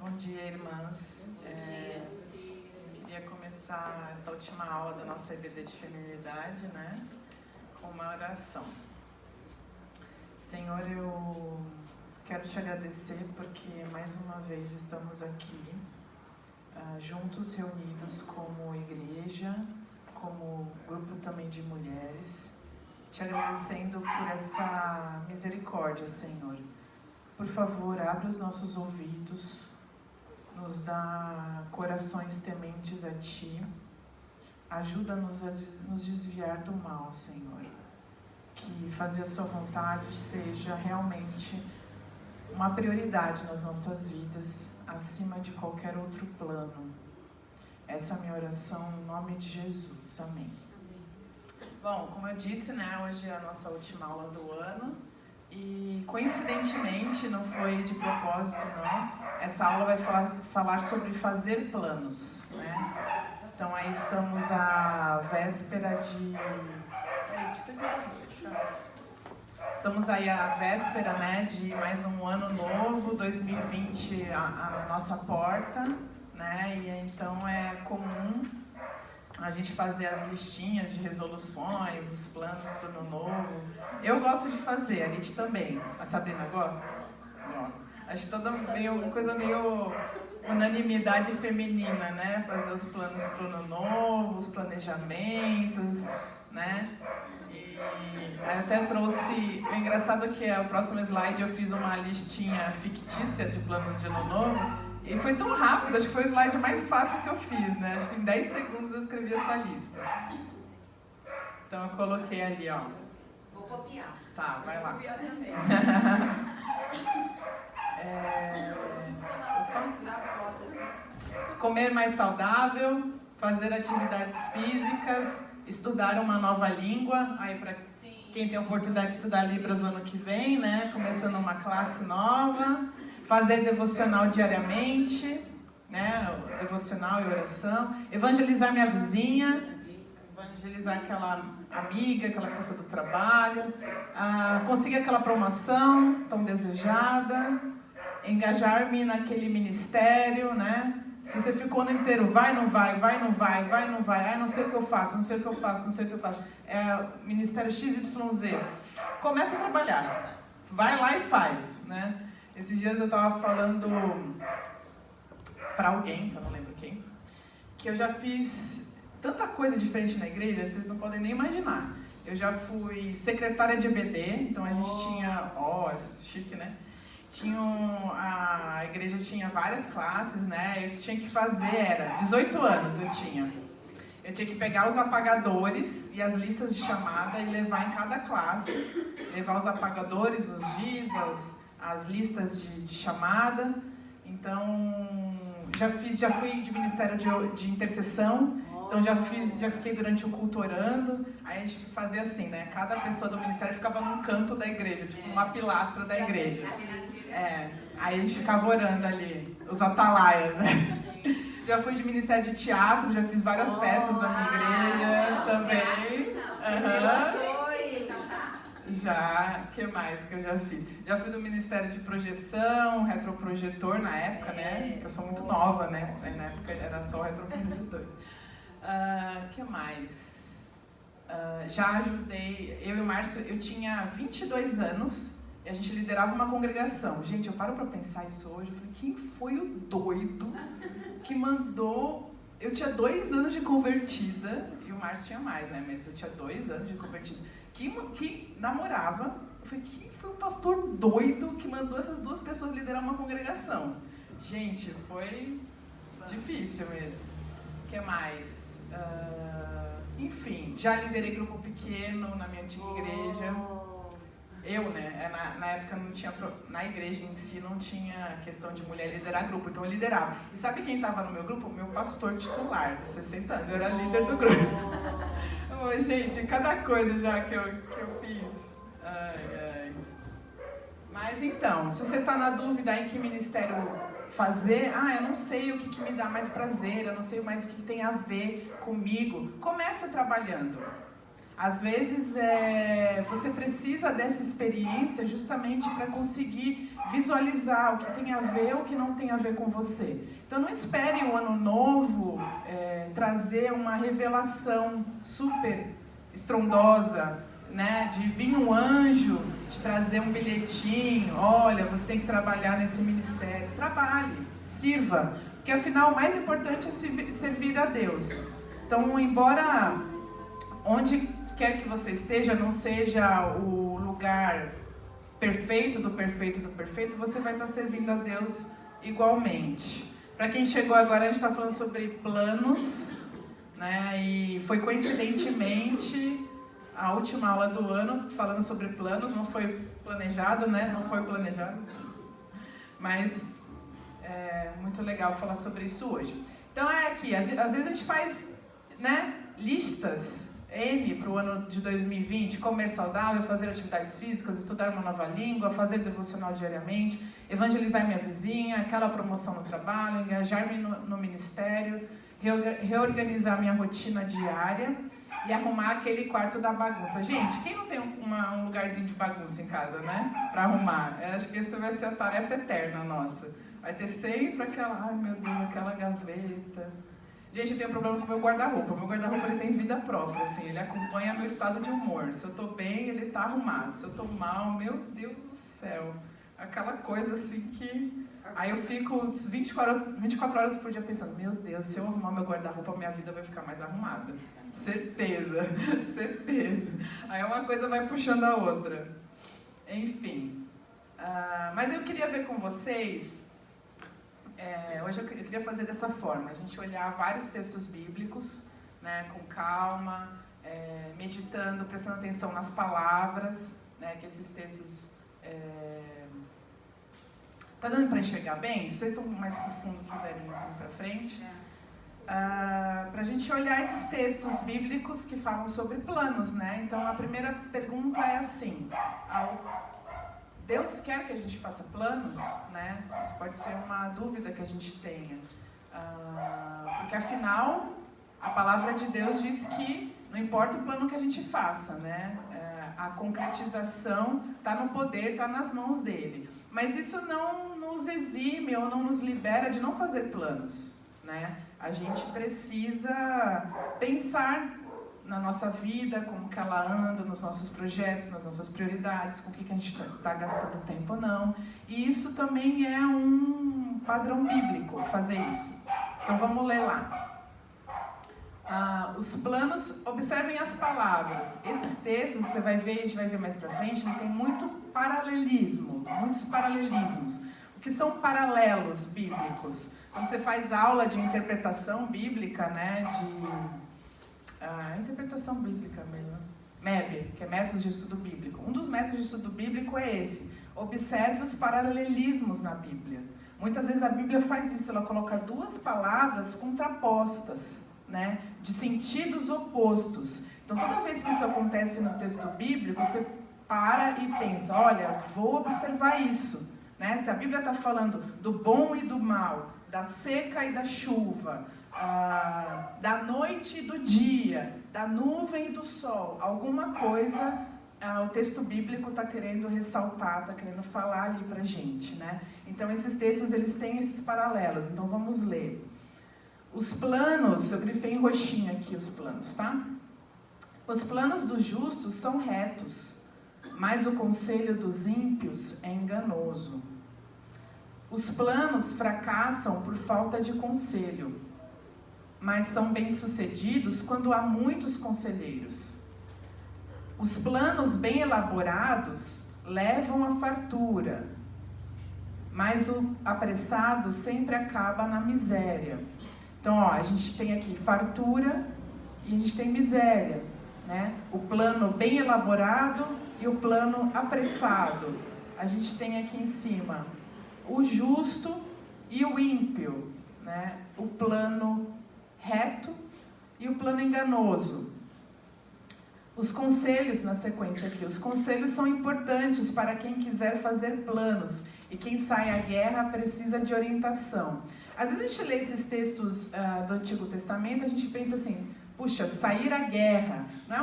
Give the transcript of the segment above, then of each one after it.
Bom dia, irmãs. Queria começar essa última aula da nossa EBD de Feminilidade, né, com uma oração. Senhor, eu quero te agradecer porque mais uma vez estamos aqui, juntos, reunidos como igreja, como grupo também de mulheres, te agradecendo por essa misericórdia, Senhor. Por favor, abra os nossos ouvidos, nos dá corações tementes a Ti, ajuda-nos a nos desviar do mal, Senhor. Que fazer a Sua vontade seja realmente uma prioridade nas nossas vidas, acima de qualquer outro plano. Essa é a minha oração em nome de Jesus. Amém. Bom, como eu disse, né, hoje é a nossa última aula do ano. E coincidentemente, não foi de propósito não, essa aula vai falar sobre fazer planos, né? Então aí estamos à véspera de... Estamos aí à véspera, né, de mais um ano novo, 2020 a nossa porta, né? E então é comum a gente fazer as listinhas de resoluções, os planos para o ano novo. Eu gosto de fazer, a Lid também. A Sabrina gosta? Gosta. Acho toda coisa meio unanimidade feminina, né? Fazer os planos para o ano novo, os planejamentos, né? E aí até trouxe... O engraçado é que o próximo slide eu fiz uma listinha fictícia de planos de ano novo. E foi tão rápido, acho que foi o slide mais fácil que eu fiz, né? Acho que em 10 segundos eu escrevi essa lista. Então eu coloquei ali, ó. Vou copiar. Tá, vai lá. Vou copiar também. Comer mais saudável, fazer atividades físicas, estudar uma nova língua. Aí para quem tem a oportunidade de estudar Libras no ano que vem, né? Começando uma classe nova. Fazer devocional diariamente, né? Devocional e oração. Evangelizar minha vizinha, evangelizar aquela amiga, aquela pessoa do trabalho. Conseguir aquela promoção tão desejada. Engajar-me naquele ministério, né? Se você ficou o ano inteiro, vai, não vai, vai, não vai, vai, não vai. Ai, não sei o que eu faço, não sei o que eu faço, não sei o que eu faço. Ministério XYZ. Começa a trabalhar. Vai lá e faz, né? Esses dias eu estava falando para alguém, que eu não lembro quem, que eu já fiz tanta coisa diferente na igreja, vocês não podem nem imaginar. Eu já fui secretária de EBD, então a gente tinha... chique, né? A igreja tinha várias classes, né? E o que tinha que fazer era... 18 anos eu tinha. Eu tinha que pegar os apagadores e as listas de chamada e levar em cada classe. Levar os apagadores, os giz, as listas de chamada. Então, já fui de ministério de intercessão. Então, já fiquei durante o culto orando. Aí a gente fazia assim, né? Cada pessoa do ministério ficava num canto da igreja, tipo uma pilastra da igreja. Aí a gente ficava orando ali, os atalaias, né? Já fui de ministério de teatro, já fiz várias peças da minha igreja também. Já, que mais que eu já fiz? Já fiz o Ministério de Projeção, retroprojetor na época, né? Que eu sou muito nova, né? Na época era só retroprojetor. Que mais? Já ajudei, eu e o Márcio, eu tinha 22 anos e a gente liderava uma congregação. Gente, eu paro pra pensar isso hoje, eu falei, quem foi o doido que mandou... Eu tinha 2 anos de convertida, e o Márcio tinha mais, né? Mas eu tinha 2 anos de convertida. Que namorava, eu falei, quem foi o pastor doido que mandou essas 2 pessoas liderar uma congregação? Gente, foi difícil mesmo. O que mais? Enfim, já liderei grupo pequeno na minha antiga igreja. Eu, né, na época não tinha, na igreja em si não tinha questão de mulher liderar grupo, então eu liderava. E sabe quem estava no meu grupo? Meu pastor titular, de 60 anos, eu era líder do grupo. Gente, cada coisa já que eu fiz. Mas então, se você está na dúvida em que ministério fazer, eu não sei o que me dá mais prazer, eu não sei mais o que tem a ver comigo, começa trabalhando. Às vezes você precisa dessa experiência justamente para conseguir visualizar o que tem a ver ou o que não tem a ver com você. Então não espere o ano novo trazer uma revelação super estrondosa, né? De vir um anjo, de trazer um bilhetinho, olha, você tem que trabalhar nesse ministério. Trabalhe, sirva, porque afinal o mais importante é servir a Deus. Então, embora onde quer que você esteja não seja o lugar perfeito do perfeito do perfeito, você vai estar servindo a Deus igualmente. Para quem chegou agora, a gente está falando sobre planos, né? E foi coincidentemente a última aula do ano falando sobre planos. Não foi planejado, né? Não foi planejado, mas é muito legal falar sobre isso hoje. Então é aqui, às vezes a gente faz, né, listas para o ano de 2020, comer saudável, fazer atividades físicas, estudar uma nova língua, fazer devocional diariamente, evangelizar minha vizinha, aquela promoção no trabalho, engajar-me no ministério, reorganizar minha rotina diária e arrumar aquele quarto da bagunça. Gente, quem não tem um lugarzinho de bagunça em casa, né? Para arrumar? Eu acho que essa vai ser a tarefa eterna nossa. Vai ter sempre aquela, ai meu Deus, aquela gaveta. Gente, eu tenho um problema com o meu guarda-roupa. O meu guarda-roupa ele tem vida própria, assim, ele acompanha meu estado de humor. Se eu tô bem, ele tá arrumado. Se eu tô mal, meu Deus do céu. Aquela coisa assim que... Aí eu fico 24 horas por dia pensando, meu Deus, se eu arrumar meu guarda-roupa, minha vida vai ficar mais arrumada. Certeza, certeza. Aí uma coisa vai puxando a outra. Enfim. Mas eu queria ver com vocês... hoje eu queria fazer dessa forma, a gente olhar vários textos bíblicos, né, com calma, meditando, prestando atenção nas palavras, né, que esses textos... Tá dando para enxergar bem? Se vocês estão mais profundo e quiserem ir para frente. Para a gente olhar esses textos bíblicos que falam sobre planos, né? Então a primeira pergunta é assim... Deus quer que a gente faça planos, né? Isso pode ser uma dúvida que a gente tenha. Porque afinal, a palavra de Deus diz que não importa o plano que a gente faça, né? A concretização está no poder, está nas mãos dele. Mas isso não nos exime ou não nos libera de não fazer planos, né? A gente precisa pensar na nossa vida, como que ela anda, nos nossos projetos, nas nossas prioridades, com o que a gente está gastando tempo ou não. E isso também é um padrão bíblico, fazer isso. Então vamos ler lá. Os planos, observem as palavras. Esses textos, você vai ver, a gente vai ver mais pra frente, ele tem muito paralelismo, muitos paralelismos. O que são paralelos bíblicos? Quando você faz aula de interpretação bíblica, né, interpretação bíblica mesmo, MEB, que é métodos de estudo bíblico. Um dos métodos de estudo bíblico é esse. Observe os paralelismos na Bíblia. Muitas vezes a Bíblia faz isso, ela coloca duas palavras contrapostas, né, de sentidos opostos. Então toda vez que isso acontece no texto bíblico, você para e pensa, olha, vou observar isso, né? Se a Bíblia está falando do bom e do mal, da seca e da chuva, da noite e do dia, da nuvem e do sol, alguma coisa o texto bíblico está querendo ressaltar, está querendo falar ali para a gente, né? Então esses textos eles têm esses paralelos, então vamos ler. Os planos, eu grifei em roxinho aqui os planos, tá? Os planos dos justos são retos, mas o conselho dos ímpios é enganoso. Os planos fracassam por falta de conselho, mas são bem-sucedidos quando há muitos conselheiros. Os planos bem elaborados levam à fartura, mas o apressado sempre acaba na miséria. Então, a gente tem aqui fartura e a gente tem miséria, né? O plano bem elaborado e o plano apressado. A gente tem aqui em cima o justo e o ímpio, né? O plano reto e o plano enganoso. Os conselhos na sequência aqui. Os conselhos são importantes para quem quiser fazer planos. E quem sai à guerra precisa de orientação. Às vezes a gente lê esses textos do Antigo Testamento, a gente pensa assim, Puxa, sair à guerra. Não é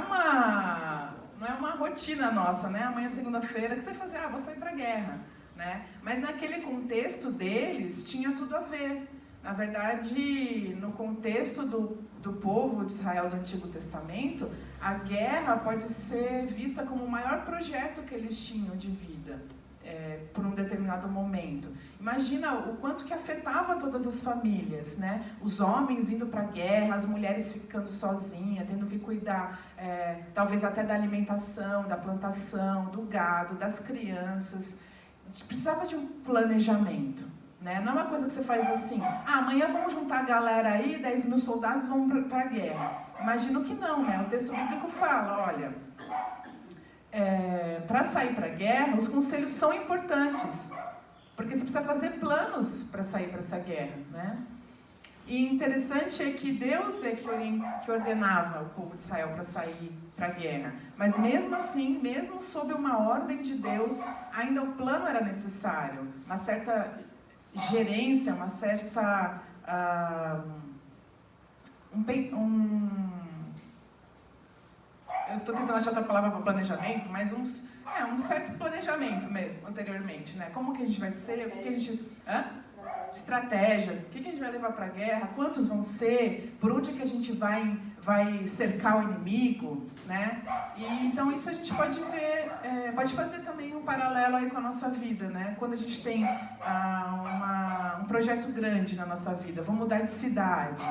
uma rotina nossa, né? Amanhã é segunda-feira, o que você vai fazer? Vou sair para a guerra. Né? Mas naquele contexto deles, tinha tudo a ver. Na verdade, no contexto do povo de Israel do Antigo Testamento, a guerra pode ser vista como o maior projeto que eles tinham de vida, por um determinado momento. Imagina o quanto que afetava todas as famílias, né? Os homens indo para a guerra, as mulheres ficando sozinhas, tendo que cuidar, talvez até da alimentação, da plantação, do gado, das crianças. A gente precisava de um planejamento. Né? Não é uma coisa que você faz assim, amanhã vamos juntar a galera aí, 10 mil soldados vão para a guerra. Imagino que não, né? O texto bíblico fala, olha, para sair para a guerra, os conselhos são importantes, porque você precisa fazer planos para sair para essa guerra, né? E interessante é que Deus é que ordenava o povo de Israel para sair para a guerra. Mas mesmo assim, mesmo sob uma ordem de Deus, ainda o plano era necessário, uma certa gerência, uma certa eu estou tentando achar outra palavra para planejamento, mas um certo planejamento mesmo, anteriormente, né? Como que a gente vai ser, o que a gente... Estratégia, o que a gente vai levar para a guerra, quantos vão ser, por onde que a gente vai cercar o inimigo, né? E então isso a gente pode ver, pode fazer também um paralelo aí com a nossa vida, né? Quando a gente tem um projeto grande na nossa vida, vou mudar de cidade,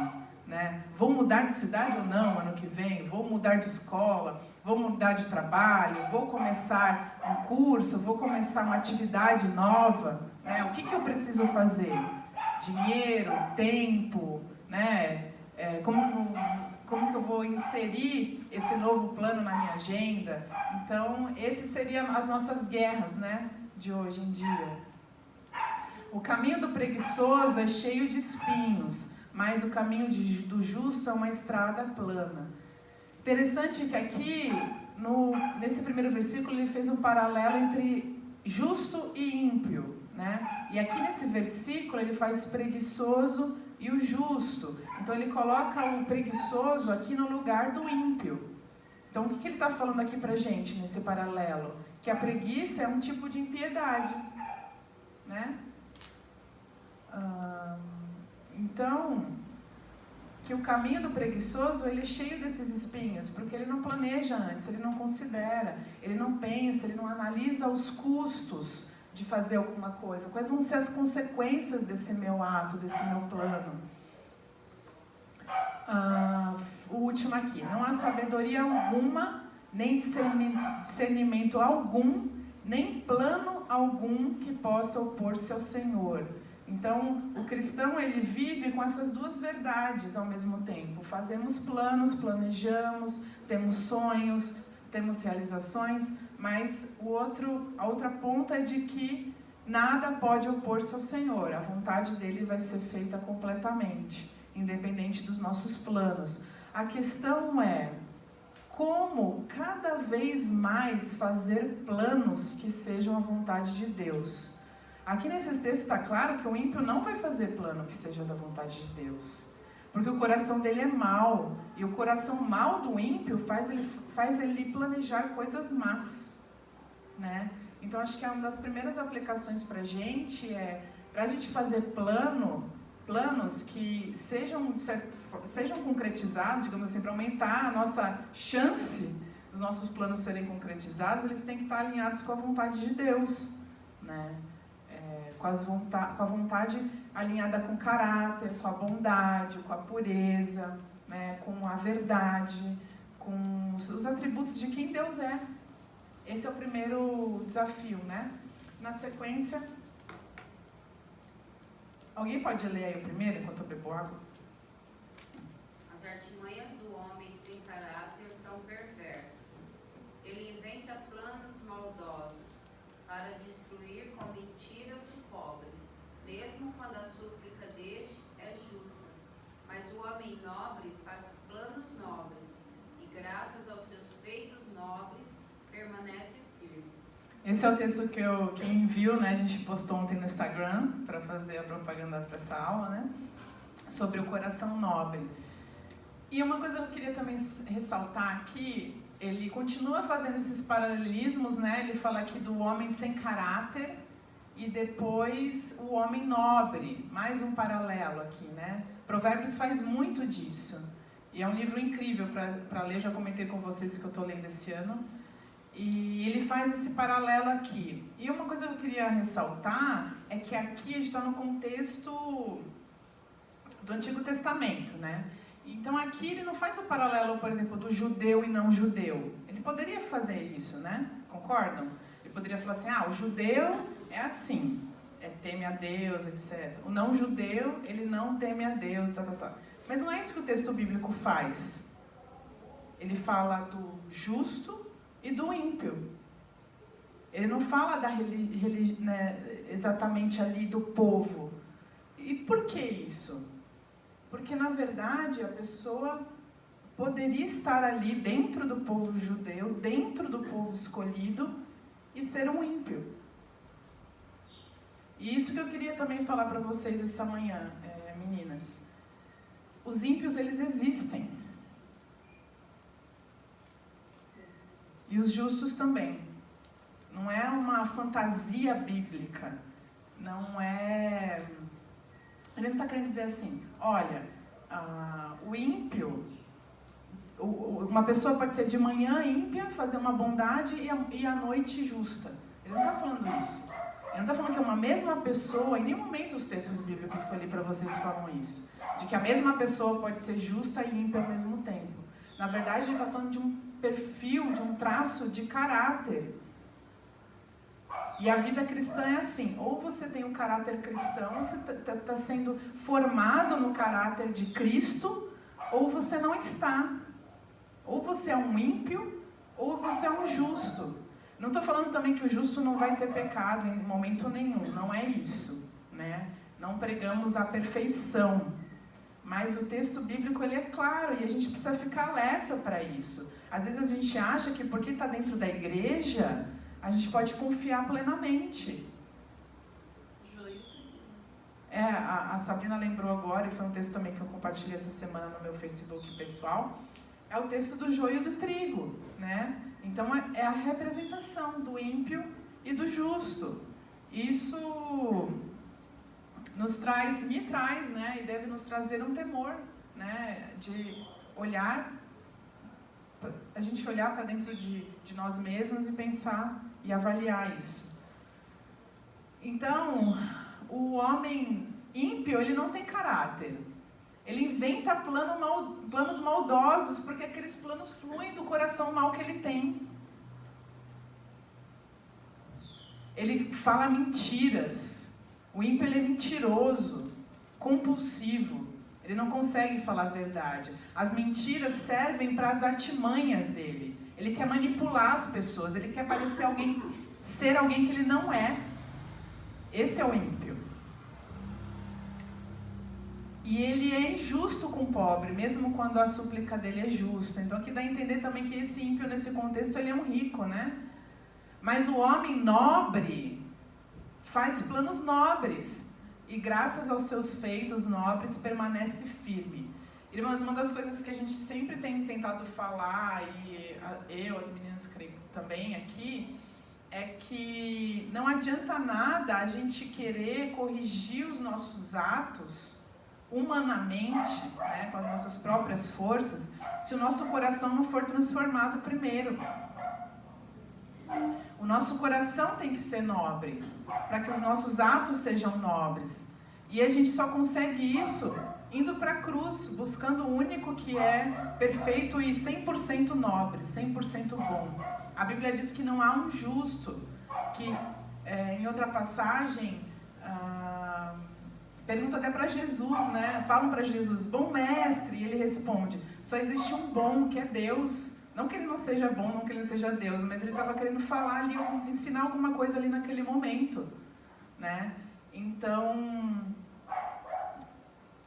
né? Vou mudar de cidade ou não ano que vem? Vou mudar de escola? Vou mudar de trabalho? Vou começar um curso? Vou começar uma atividade nova? Né? O que eu preciso fazer? Dinheiro, tempo, né? Como que eu vou inserir esse novo plano na minha agenda? Então, esses seriam as nossas guerras, né? De hoje em dia. O caminho do preguiçoso é cheio de espinhos, mas o caminho do justo é uma estrada plana. Interessante que aqui, nesse primeiro versículo, ele fez um paralelo entre justo e ímpio, né? E aqui nesse versículo ele faz preguiçoso e o justo. Então ele coloca o preguiçoso aqui no lugar do ímpio. Então o que ele está falando aqui pra gente nesse paralelo? Que a preguiça é um tipo de impiedade, né? Então, que o caminho do preguiçoso ele é cheio desses espinhos, porque ele não planeja antes, ele não considera, ele não pensa, ele não analisa os custos de fazer alguma coisa. Quais vão ser as consequências desse meu ato, desse meu plano? O último aqui. Não há sabedoria alguma, nem discernimento algum, nem plano algum que possa opor-se ao Senhor. Então, o cristão, ele vive com essas duas verdades ao mesmo tempo. Fazemos planos, planejamos, temos sonhos, temos realizações, mas a outra ponta é de que nada pode opor-se ao Senhor. A vontade dele vai ser feita completamente, independente dos nossos planos. A questão é como cada vez mais fazer planos que sejam a vontade de Deus. Aqui nesses textos está claro que o ímpio não vai fazer plano que seja da vontade de Deus. Porque o coração dele é mau. E o coração mau do ímpio faz ele planejar coisas más. Né? Então acho que uma das primeiras aplicações para a gente fazer planos que sejam concretizados, digamos assim, para aumentar a nossa chance dos nossos planos serem concretizados, eles têm que estar alinhados com a vontade de Deus. Né? Com a vontade alinhada com o caráter, com a bondade, com a pureza, né, com a verdade, com os atributos de quem Deus é. Esse é o primeiro desafio, né? Na sequência, alguém pode ler aí o primeiro enquanto eu bebo água? As artimanhas do homem sem caráter são perversas. Ele inventa planos maldosos para destruir com mentiras o pobre, mesmo quando a súplica deste é justa. Mas o homem nobre faz planos nobres, e graças aos seus feitos nobres, permanece firme. Esse é o texto que eu envio, né? A gente postou ontem no Instagram, para fazer a propaganda para essa aula, né? Sobre o coração nobre. E uma coisa que eu queria também ressaltar aqui, ele continua fazendo esses paralelismos, né? Ele fala aqui do homem sem caráter e depois o homem nobre, mais um paralelo aqui, né? Provérbios faz muito disso. E é um livro incrível para ler, já comentei com vocês que eu estou lendo esse ano. E ele faz esse paralelo aqui. E uma coisa que eu queria ressaltar é que aqui a gente está no contexto do Antigo Testamento, né? Então aqui ele não faz o paralelo, por exemplo, do judeu e não judeu. Ele poderia fazer isso, né? Concordam? Ele poderia falar assim, o judeu é assim, teme a Deus, etc. O não judeu, ele não teme a Deus, Mas não é isso que o texto bíblico faz. Ele fala do justo e do ímpio. Ele não fala exatamente ali do povo. E por que isso? Porque, na verdade, a pessoa poderia estar ali dentro do povo judeu, dentro do povo escolhido, e ser um ímpio. E isso que eu queria também falar para vocês essa manhã, meninas. Os ímpios, eles existem. E os justos também. Não é uma fantasia bíblica. Não é... Ele não está querendo dizer assim, olha, o ímpio, uma pessoa pode ser de manhã ímpia, fazer uma bondade e à noite justa. Ele não está falando isso. Ele não está falando que é uma mesma pessoa, em nenhum momento os textos bíblicos que eu li para vocês falam isso. De que a mesma pessoa pode ser justa e ímpia ao mesmo tempo. Na verdade, ele está falando de um perfil, de um traço de caráter. E a vida cristã é assim, ou você tem um caráter cristão, você está sendo formado no caráter de Cristo, ou você não está. Ou você é um ímpio, ou você é um justo. Não estou falando também que o justo não vai ter pecado em momento nenhum, não é isso, né? Não pregamos a perfeição, mas o texto bíblico ele é claro e a gente precisa ficar alerta para isso. Às vezes a gente acha que porque está dentro da igreja, a gente pode confiar plenamente. A Sabrina lembrou agora, e foi um texto também que eu compartilhei essa semana no meu Facebook pessoal, é o texto do joio e do trigo, né? Então é a representação do ímpio e do justo. Isso me traz, né? E deve nos trazer um temor, né? De olhar, a gente olhar para dentro de nós mesmos e pensar e avaliar isso. Então, o homem ímpio, ele não tem caráter. Ele inventa planos maldosos, porque aqueles planos fluem do coração mau que ele tem. Ele fala mentiras. O ímpio ele é mentiroso, compulsivo. Ele não consegue falar a verdade. As mentiras servem para as artimanhas dele. Ele quer manipular as pessoas, ele quer ser alguém que ele não é. Esse é o ímpio. E ele é injusto com o pobre, mesmo quando a súplica dele é justa. Então aqui dá a entender também que esse ímpio, nesse contexto, ele é um rico, né? Mas o homem nobre faz planos nobres. E graças aos seus feitos nobres, permanece firme. Irmãs, uma das coisas que a gente sempre tem tentado falar, e as meninas creio também aqui, é que não adianta nada a gente querer corrigir os nossos atos humanamente, né, com as nossas próprias forças, se o nosso coração não for transformado primeiro. O nosso coração tem que ser nobre, para que os nossos atos sejam nobres. E a gente só consegue isso indo para a cruz, buscando o único que é perfeito e 100% nobre, 100% bom. A Bíblia diz que não há um justo, que em outra passagem... pergunta até para Jesus, né? Falam para Jesus, bom mestre, e ele responde, só existe um bom, que é Deus. Não que ele não seja bom, não que ele não seja Deus, mas ele estava querendo falar ali, ensinar alguma coisa ali naquele momento, né? Então,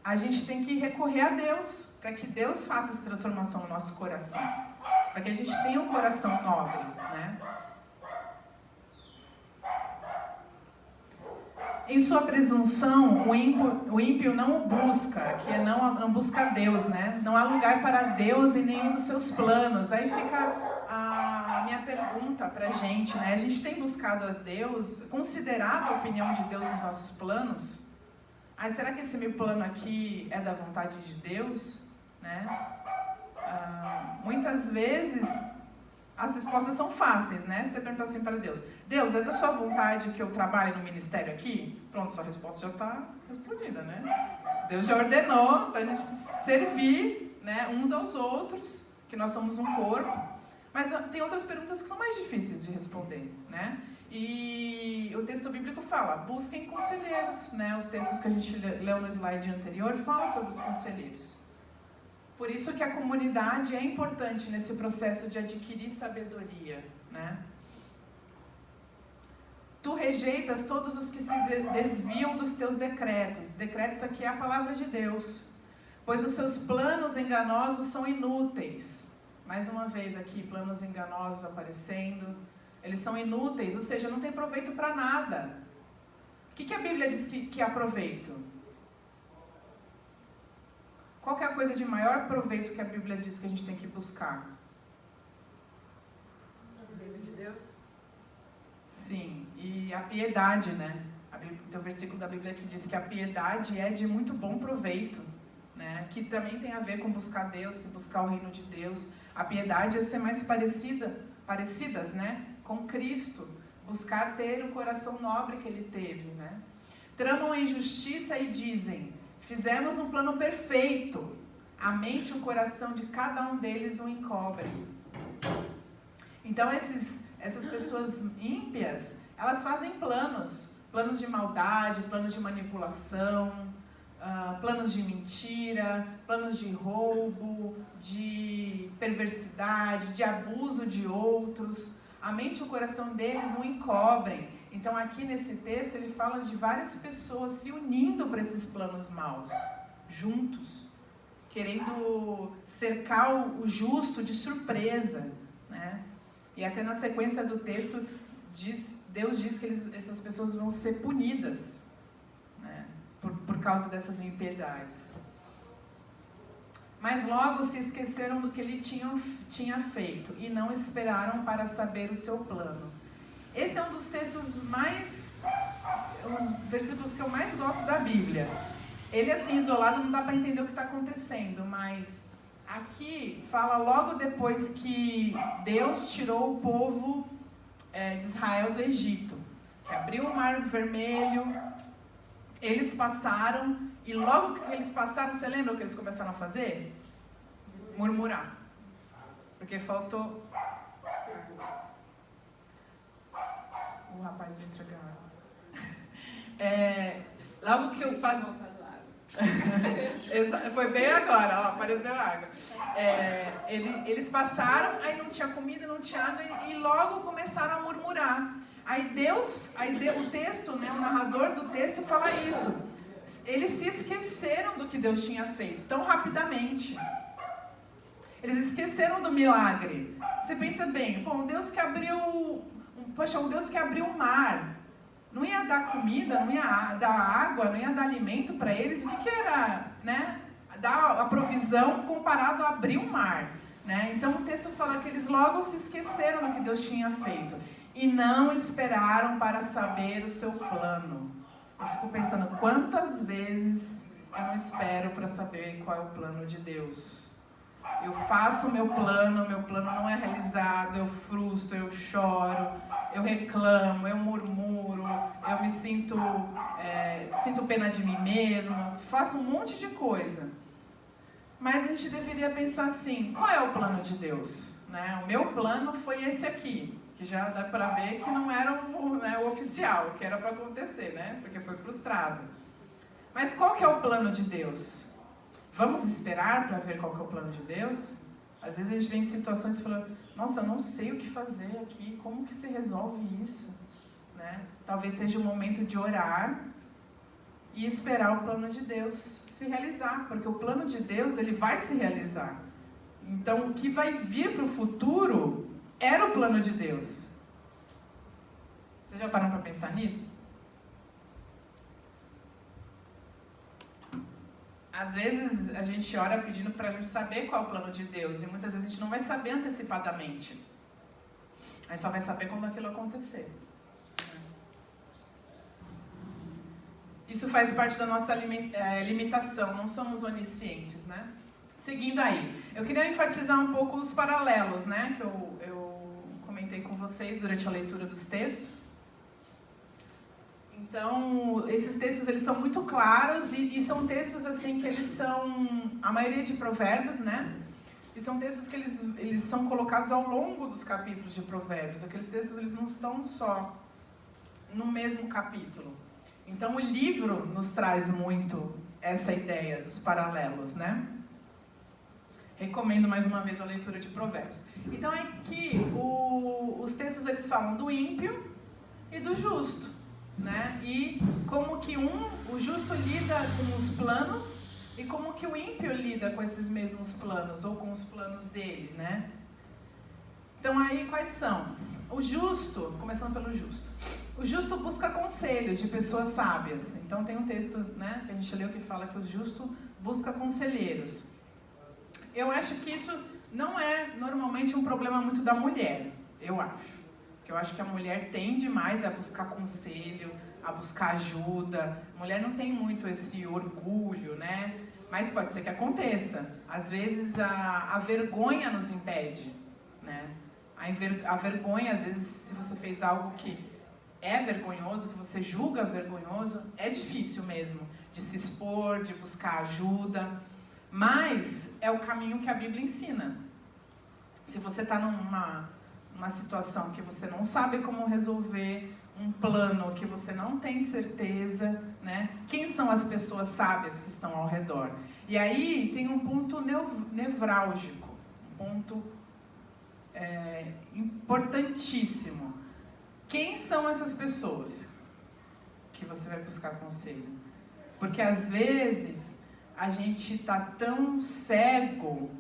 a gente tem que recorrer a Deus, para que Deus faça essa transformação no nosso coração, para que a gente tenha um coração nobre, né? Em sua presunção, o ímpio não o busca, que é não busca Deus, né? Não há lugar para Deus em nenhum dos seus planos. Aí fica a minha pergunta pra gente, né? A gente tem buscado a Deus, considerado a opinião de Deus nos nossos planos? Será que esse meu plano aqui é da vontade de Deus? Né? Muitas vezes as respostas são fáceis, né? Você pergunta assim para Deus: Deus, é da sua vontade que eu trabalhe no ministério aqui? Pronto, sua resposta já está respondida, né? Deus já ordenou para a gente servir, né, uns aos outros, que nós somos um corpo. Mas tem outras perguntas que são mais difíceis de responder, né? E o texto bíblico fala: busquem conselheiros, né? Os textos que a gente leu no slide anterior falam sobre os conselheiros. Por isso que a comunidade é importante nesse processo de adquirir sabedoria, né? Tu rejeitas todos os que se desviam dos teus decretos. Decretos aqui é a palavra de Deus. Pois os seus planos enganosos são inúteis. Mais uma vez aqui, planos enganosos aparecendo. Eles são inúteis, ou seja, não tem proveito para nada. O que a Bíblia diz que há proveito? Qual que é a coisa de maior proveito que a Bíblia diz que a gente tem que buscar? O reino de Deus. Sim, e a piedade, né? Tem um versículo da Bíblia que diz que a piedade é de muito bom proveito, né? Que também tem a ver com buscar Deus, com buscar o reino de Deus. A piedade é ser mais parecidas, né, com Cristo, buscar ter o coração nobre que Ele teve, né? Tramam a injustiça e dizem: fizemos um plano perfeito, a mente e o coração de cada um deles o encobrem. Então essas pessoas ímpias, elas fazem planos de maldade, planos de manipulação, planos de mentira, planos de roubo, de perversidade, de abuso de outros. A mente e o coração deles o encobrem. Então aqui nesse texto ele fala de várias pessoas se unindo para esses planos maus, juntos, querendo cercar o justo de surpresa, né? E até na sequência do texto Deus diz que essas pessoas vão ser punidas, né, por causa dessas impiedades. Mas logo se esqueceram do que ele tinha feito e não esperaram para saber o seu plano. Esse é um dos textos os versículos que eu mais gosto da Bíblia. Ele assim, isolado, não dá para entender o que está acontecendo, mas aqui fala logo depois que Deus tirou o povo de Israel do Egito, que abriu o Mar Vermelho, eles passaram, e logo que eles passaram, você lembra o que eles começaram a fazer? Murmurar. Porque faltou... O rapaz veio entregar água. Logo que o... Foi bem agora, ó, apareceu água. Eles passaram, aí não tinha comida, não tinha água, e logo começaram a murmurar. Aí o texto, né, o narrador do texto fala isso. Eles se esqueceram do que Deus tinha feito tão rapidamente. Eles esqueceram do milagre. Você pensa bem, um Deus que abriu o mar, não ia dar comida, não ia dar água, não ia dar alimento para eles. O que era, né, dar a provisão comparado a abrir o mar, né? Então o texto fala que eles logo se esqueceram do que Deus tinha feito e não esperaram para saber o seu plano. Eu fico pensando, quantas vezes eu não espero para saber qual é o plano de Deus? Eu faço o meu plano não é realizado, eu frustro, eu choro, eu reclamo, eu murmuro, eu me sinto pena de mim mesma, faço um monte de coisa. Mas a gente deveria pensar assim, qual é o plano de Deus? Né? O meu plano foi esse aqui, que já dá para ver que não era o oficial, que era para acontecer, né? Porque foi frustrado. Mas qual que é o plano de Deus? Vamos esperar para ver qual que é o plano de Deus? Às vezes a gente vem em situações falando, nossa, eu não sei o que fazer aqui, como que se resolve isso? Né? Talvez seja o momento de orar e esperar o plano de Deus se realizar, porque o plano de Deus, ele vai se realizar. Então, o que vai vir para o futuro era o plano de Deus. Vocês já pararam para pensar nisso? Às vezes a gente ora pedindo para a gente saber qual é o plano de Deus, e muitas vezes a gente não vai saber antecipadamente. A gente só vai saber quando aquilo acontecer. Isso faz parte da nossa limitação, não somos oniscientes, né? Seguindo aí, eu queria enfatizar um pouco os paralelos, né? Que eu comentei com vocês durante a leitura dos textos. Então, esses textos, eles são muito claros e são textos, assim, que eles são, a maioria de provérbios, né? E são textos que eles são colocados ao longo dos capítulos de provérbios. Aqueles textos, eles não estão só no mesmo capítulo. Então, o livro nos traz muito essa ideia dos paralelos, né? Recomendo mais uma vez a leitura de provérbios. Então, é que os textos, eles falam do ímpio e do justo, né? E como que o justo lida com os planos e como que o ímpio lida com esses mesmos planos, ou com os planos dele, né? Então aí quais são? O justo, começando pelo justo. O justo busca conselhos de pessoas sábias. Então tem um texto, né, que a gente leu que fala que o justo busca conselheiros. Eu acho que isso não é normalmente um problema muito da mulher, eu acho. Porque eu acho que a mulher tende mais a buscar conselho, a buscar ajuda. A mulher não tem muito esse orgulho, né? Mas pode ser que aconteça. Às vezes a vergonha nos impede, né? A vergonha, às vezes, se você fez algo que é vergonhoso, que você julga vergonhoso, é difícil mesmo de se expor, de buscar ajuda. Mas é o caminho que a Bíblia ensina. Se você está numa situação que você não sabe como resolver, um plano que você não tem certeza, né? Quem são as pessoas sábias que estão ao redor? E aí tem um ponto nevrálgico, um ponto importantíssimo. Quem são essas pessoas que você vai buscar conselho? Porque às vezes a gente está tão cego,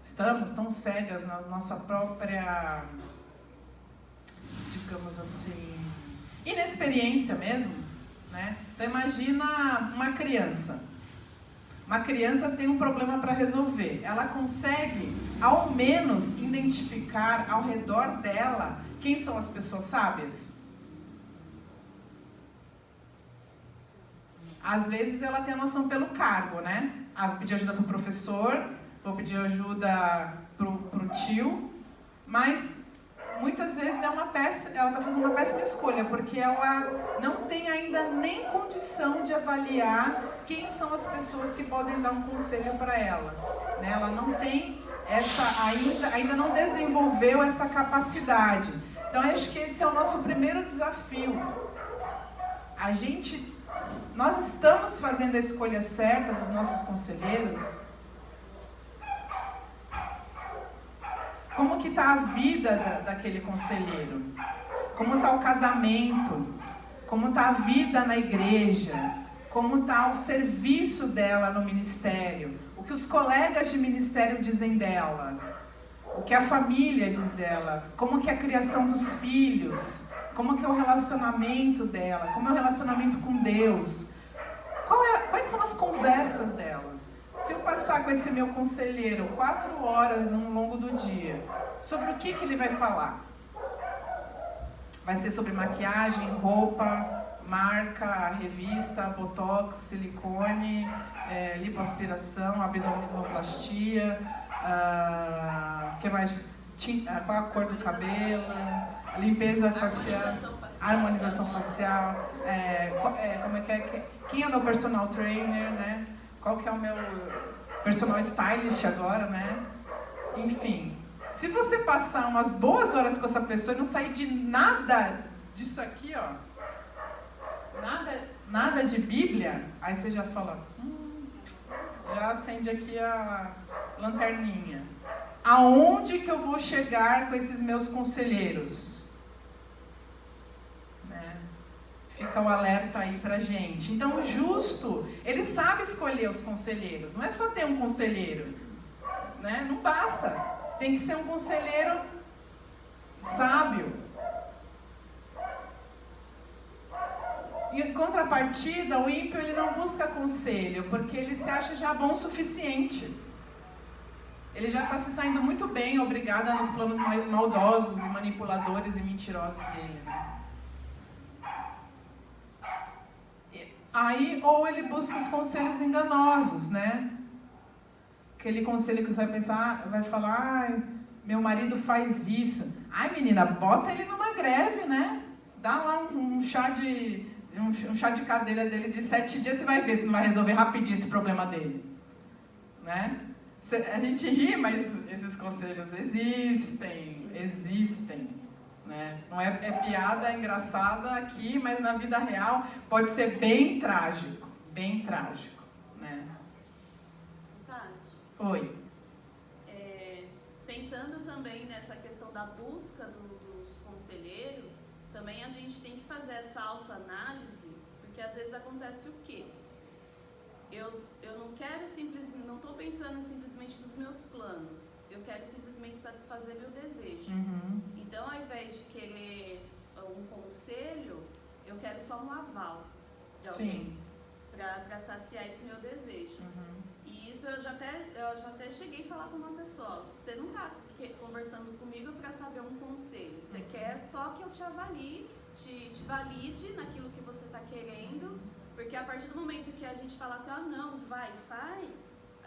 estamos tão cegas na nossa própria, digamos assim, inexperiência mesmo, né? Então imagina uma criança. Uma criança tem um problema para resolver. Ela consegue, ao menos, identificar ao redor dela quem são as pessoas sábias? Às vezes ela tem a noção pelo cargo, né? Ah, vou pedir ajuda para o professor, vou pedir ajuda para o tio, mas muitas vezes ela está fazendo uma péssima escolha, porque ela não tem ainda nem condição de avaliar quem são as pessoas que podem dar um conselho para ela, né? Ela não tem ainda não desenvolveu essa capacidade. Então, eu acho que esse é o nosso primeiro desafio. Nós estamos fazendo a escolha certa dos nossos conselheiros? Como que está a vida daquele conselheiro? Como está o casamento? Como está a vida na igreja? Como está o serviço dela no ministério? O que os colegas de ministério dizem dela? O que a família diz dela? Como que é a criação dos filhos? Como que é o relacionamento dela? Como é o relacionamento com Deus? Quais são as conversas dela? Se eu passar com esse meu conselheiro 4 horas no longo do dia, sobre o que ele vai falar? Vai ser sobre maquiagem, roupa, marca, revista, botox, silicone, lipoaspiração, abdominoplastia, que mais? Qual a cor do cabelo, limpeza facial, harmonização facial, como é que é? Quem é meu personal trainer, né? Qual que é o meu personal stylist agora, né? Enfim, se você passar umas boas horas com essa pessoa e não sair de nada disso aqui, ó, nada de Bíblia, aí você já fala, já acende aqui a lanterninha. Aonde que eu vou chegar com esses meus conselheiros? Né? Fica o alerta aí pra gente. Então o justo, ele sabe escolher os conselheiros. Não é só ter um conselheiro, né? Não basta. Tem que ser um conselheiro sábio. Em contrapartida, o ímpio ele não busca conselho, porque ele se acha já bom o suficiente. Ele já está se saindo muito bem, obrigada nos planos maldosos e manipuladores e mentirosos dele, né? Aí, ou ele busca os conselhos enganosos, né? Aquele conselho que você vai pensar, vai falar, ai, meu marido faz isso. Ai, menina, bota ele numa greve, né? Dá lá um chá de cadeira dele de 7 dias, você vai ver se não vai resolver rapidinho esse problema dele, né? A gente ri, mas esses conselhos existem, né? Não é piada engraçada aqui, mas na vida real pode ser bem trágico, né? Tati. Oi. Pensando também nessa questão da busca dos conselheiros, também a gente tem que fazer essa autoanálise, porque às vezes acontece o quê? Eu não quero não estou pensando simplesmente nos meus planos, eu quero simplesmente satisfazer meu desejo. Uhum. Então, ao invés de querer um conselho, eu quero só um aval de alguém para saciar esse meu desejo. Uhum. E isso eu já até cheguei a falar com uma pessoa, você não está conversando comigo para saber um conselho, você quer só que eu te avalie, te valide naquilo que você está querendo, porque a partir do momento que a gente fala assim, não, vai, faz,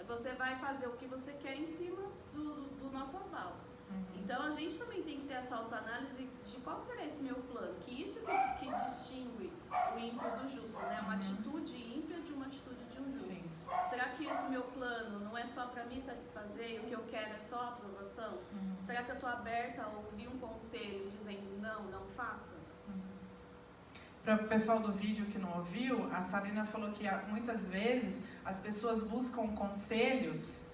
você vai fazer o que você quer em cima do nosso aval. Uhum. Então a gente também tem que ter essa autoanálise de qual será esse meu plano, que isso que distingue o ímpio do justo, né? Uma atitude ímpia de uma atitude de um justo. Sim. Será que esse meu plano não é só para me satisfazer e o que eu quero é só a aprovação? Uhum. Será que eu estou aberta a ouvir um conselho dizendo não faça? Para o pessoal do vídeo que não ouviu, a Sabrina falou que muitas vezes as pessoas buscam conselhos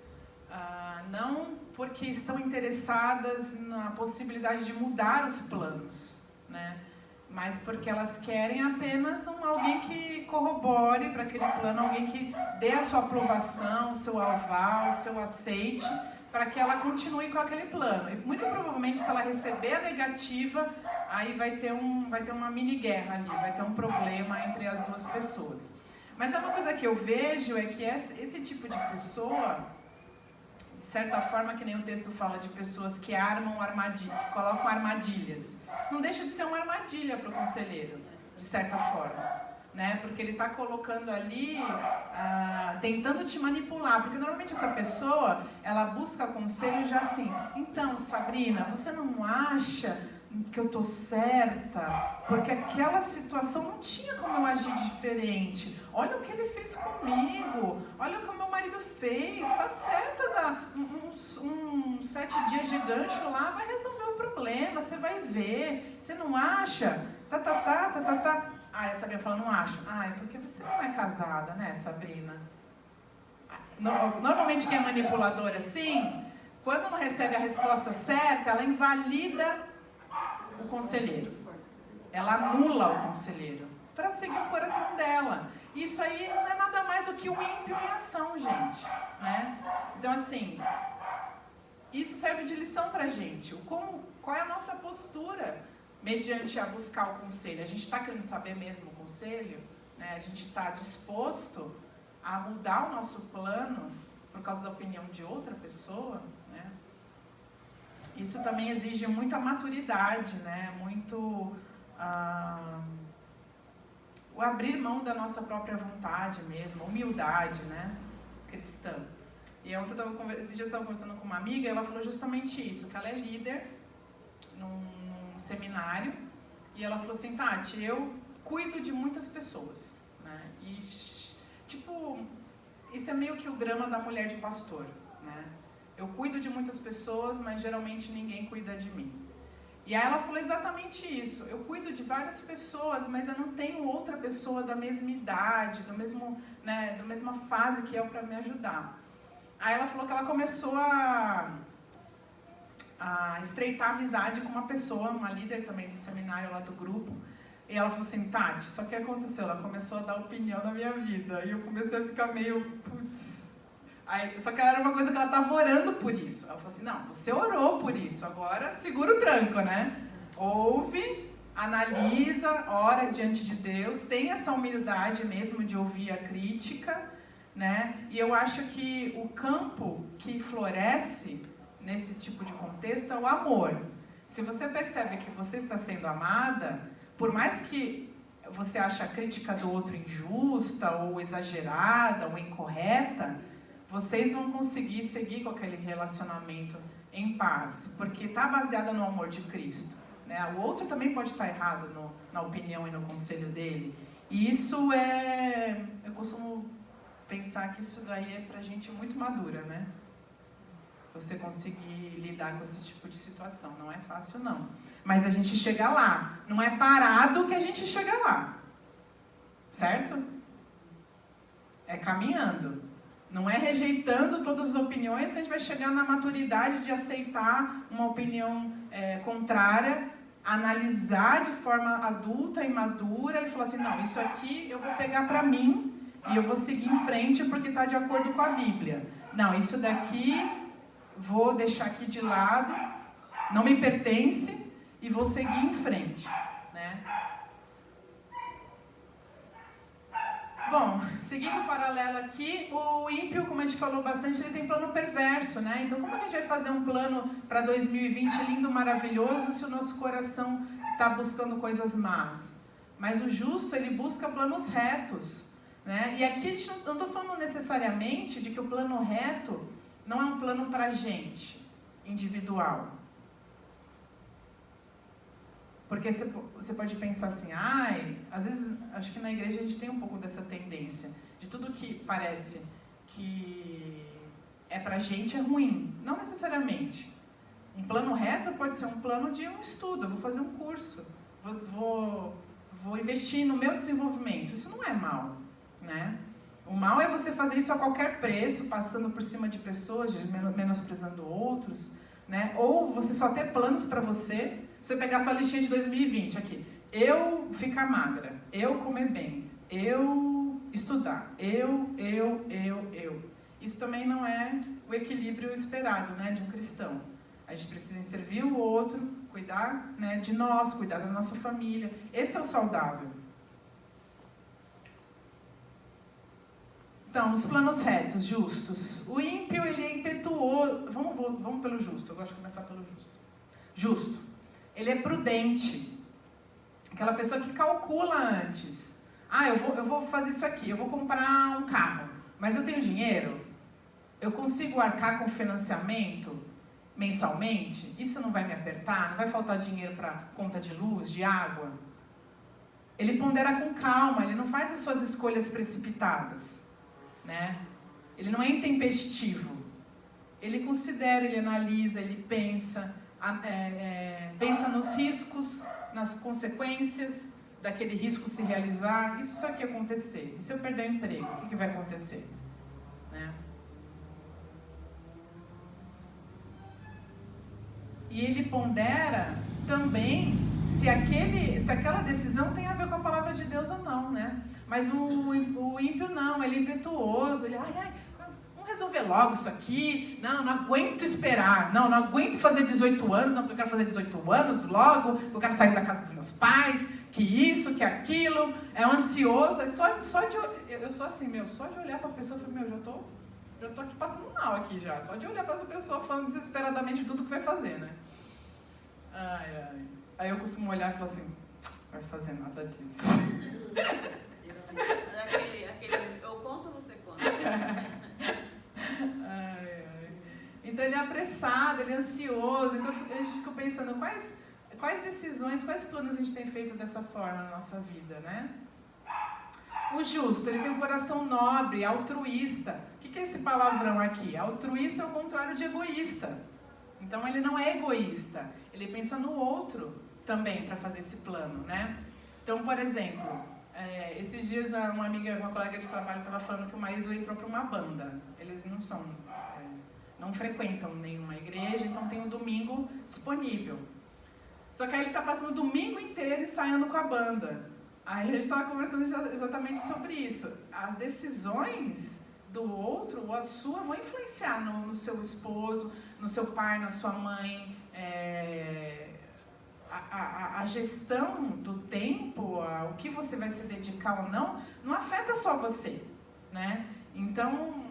não porque estão interessadas na possibilidade de mudar os planos, né? Mas porque elas querem apenas alguém que corrobore para aquele plano, alguém que dê a sua aprovação, o seu aval, o seu aceite, para que ela continue com aquele plano. E muito provavelmente, se ela receber a negativa, aí vai ter uma mini guerra ali, vai ter um problema entre as duas pessoas. Mas uma coisa que eu vejo é que esse tipo de pessoa, de certa forma, que nem o texto fala de pessoas que armam armadilhas, que colocam armadilhas, não deixa de ser uma armadilha para o conselheiro, de certa forma. Né? Porque ele está colocando ali, tentando te manipular, porque normalmente essa pessoa, ela busca conselho já assim, então Sabrina, você não acha que eu tô certa? Porque aquela situação não tinha como eu agir diferente, olha o que ele fez comigo, olha o que o meu marido fez, tá certo, uns 7 dias de gancho lá, vai resolver o problema, você vai ver, você não acha? Ah, a Sabrina fala, não acho. Ah, é porque você não é casada, né, Sabrina? Normalmente quem é manipulador assim, quando não recebe a resposta certa, ela invalida o conselheiro. Ela anula o conselheiro para seguir o coração dela. Isso aí não é nada mais do que um ímpio em ação, gente. Né? Então, assim, isso serve de lição pra gente. Qual é a nossa postura mediante a buscar o conselho? A gente está querendo saber mesmo o conselho? Né? A gente está disposto a mudar o nosso plano por causa da opinião de outra pessoa? Né? Isso também exige muita maturidade, né? Muito o abrir mão da nossa própria vontade mesmo, humildade, né? Cristã. E ontem esses dias eu estava conversando com uma amiga e ela falou justamente isso, que ela é líder num seminário, e ela falou assim, Tati, eu cuido de muitas pessoas, né? E, tipo, isso é meio que o drama da mulher de pastor, né? Eu cuido de muitas pessoas, mas geralmente ninguém cuida de mim. E aí ela falou exatamente isso, eu cuido de várias pessoas, mas eu não tenho outra pessoa da mesma idade, da mesma fase que eu para me ajudar. Aí ela falou que ela começou a estreitar a amizade com uma pessoa, uma líder também do seminário lá do grupo, e ela falou assim, Tati, só que aconteceu, ela começou a dar opinião na minha vida, e eu comecei a ficar meio, putz. Aí, só que era uma coisa que ela estava orando por isso. Ela falou assim, não, você orou por isso, agora segura o tranco, né? Ouve, analisa, ora diante de Deus, tem essa humildade mesmo de ouvir a crítica, né? E eu acho que o campo que floresce nesse tipo de contexto é o amor. Se você percebe que você está sendo amada, por mais que você ache a crítica do outro injusta, ou exagerada, ou incorreta, vocês vão conseguir seguir com aquele relacionamento em paz, porque está baseada no amor de Cristo, né? O outro também pode estar errado na opinião e no conselho dele. E isso eu costumo pensar que isso daí é pra gente muito madura, né? Você conseguir lidar com esse tipo de situação. Não é fácil, não. Mas a gente chega lá. Não é parado que a gente chega lá. Certo? É caminhando. Não é rejeitando todas as opiniões que a gente vai chegar na maturidade de aceitar uma opinião contrária, analisar de forma adulta e madura e falar assim, não, isso aqui eu vou pegar pra mim e eu vou seguir em frente porque está de acordo com a Bíblia. Não, isso daqui vou deixar aqui de lado, não me pertence e vou seguir em frente, né? Bom, seguindo o paralelo aqui, o ímpio, como a gente falou bastante, ele tem plano perverso, né? Então, como é que a gente vai fazer um plano para 2020 lindo, maravilhoso, se o nosso coração está buscando coisas más? Mas o justo, ele busca planos retos, né? E aqui a gente não estou falando necessariamente de que o plano reto não é um plano para a gente, individual. Porque você pode pensar assim, às vezes, acho que na igreja a gente tem um pouco dessa tendência, de tudo que parece que é pra gente é ruim. Não necessariamente. Um plano reto pode ser um plano de um estudo, eu vou fazer um curso, vou investir no meu desenvolvimento. Isso não é mal, né? O mal é você fazer isso a qualquer preço, passando por cima de pessoas, menosprezando outros, né? Ou você só ter planos para você pegar sua listinha de 2020 aqui. Eu ficar magra, eu comer bem, eu estudar, eu. Isso também não é o equilíbrio esperado, né, de um cristão. A gente precisa servir o outro, cuidar, né, de nós, cuidar da nossa família. Esse é o saudável. Então, os planos retos, justos. O ímpio, ele é impetuoso. Vamos pelo justo, eu gosto de começar pelo justo. Justo. Ele é prudente. Aquela pessoa que calcula antes. Eu vou fazer isso aqui, eu vou comprar um carro, mas eu tenho dinheiro? Eu consigo arcar com financiamento mensalmente? Isso não vai me apertar? Não vai faltar dinheiro para conta de luz, de água? Ele pondera com calma, ele não faz as suas escolhas precipitadas, né? Ele não é intempestivo. Ele considera, ele analisa, ele pensa nos riscos, nas consequências daquele risco se realizar. Isso só que acontecer. E se eu perder o emprego, o que vai acontecer? Né? E ele pondera também se aquela decisão tem a ver com a palavra de Deus ou não, né? Mas o ímpio não, ele é impetuoso, ele vamos resolver logo isso aqui, não aguento esperar, não aguento fazer 18 anos, não, porque eu quero fazer 18 anos logo, eu quero sair da casa dos meus pais, que isso, que aquilo, é um ansioso, eu sou assim, só de olhar para a pessoa, eu falei, já tô aqui passando mal aqui já, só de olhar para essa pessoa falando desesperadamente de tudo que vai fazer, né? Aí eu costumo olhar e falar assim, vai fazer nada disso. Eu conto ou você conta? Então ele é apressado, ele é ansioso. Então a gente fica pensando quais decisões, quais planos a gente tem feito dessa forma na nossa vida, né? O justo, ele tem um coração nobre, altruísta. O que é esse palavrão aqui? Altruísta é o contrário de egoísta. Então ele não é egoísta, ele pensa no outro também para fazer esse plano, né? Então, por exemplo, esses dias uma colega de trabalho estava falando que o marido entrou para uma banda. Eles não frequentam nenhuma igreja, então tem o domingo disponível. Só que aí ele está passando o domingo inteiro ensaiando com a banda. Aí a gente estava conversando exatamente sobre isso. As decisões do outro ou a sua vão influenciar no seu esposo, no seu pai, na sua mãe, a gestão do tempo, o que você vai se dedicar ou não afeta só você, né? Então,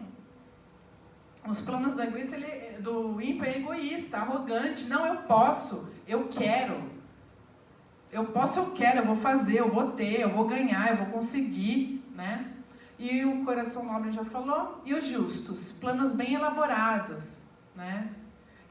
os planos do ímpio é egoísta, arrogante. Não, eu posso, eu quero. Eu posso, eu quero, eu vou fazer, eu vou ter, eu vou ganhar, eu vou conseguir, né? E o coração nobre já falou. E os justos, planos bem elaborados, né?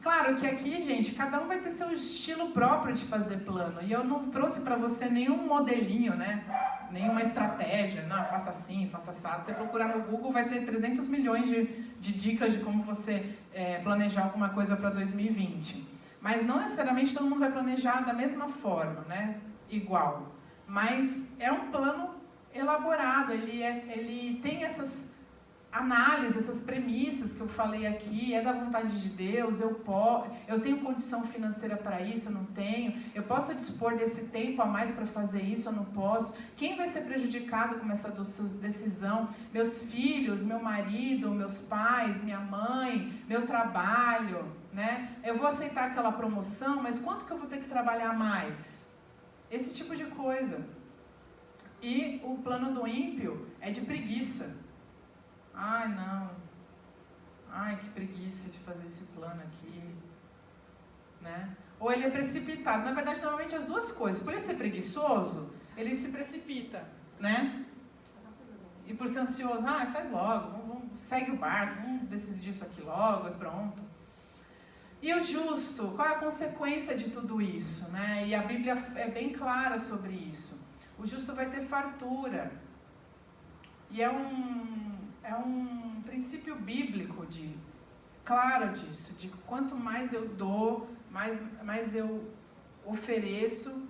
Claro que aqui, gente, cada um vai ter seu estilo próprio de fazer plano. E eu não trouxe para você nenhum modelinho, né? Nenhuma estratégia. Não, faça assim, faça assado. Se você procurar no Google, vai ter 300 milhões de dicas de como você planejar alguma coisa para 2020. Mas não necessariamente todo mundo vai planejar da mesma forma, né? Igual. Mas é um plano elaborado. Ele tem essas análises, essas premissas que eu falei aqui, é da vontade de Deus, eu tenho condição financeira para isso, eu não tenho, eu posso dispor desse tempo a mais para fazer isso, eu não posso, quem vai ser prejudicado com essa decisão? Meus filhos, meu marido, meus pais, minha mãe, meu trabalho, né? Eu vou aceitar aquela promoção, mas quanto que eu vou ter que trabalhar mais? Esse tipo de coisa. E o plano do ímpio é de preguiça. Ai, não. Ai, que preguiça de fazer esse plano aqui. Né? Ou ele é precipitado. Na verdade, normalmente as duas coisas. Por ele ser preguiçoso, ele se precipita. Né? E por ser ansioso, faz logo. Segue o barco, vamos decidir isso aqui logo e pronto. E o justo, qual é a consequência de tudo isso? Né? E a Bíblia é bem clara sobre isso. O justo vai ter fartura. E é um princípio bíblico claro disso, de quanto mais eu dou, mais eu ofereço,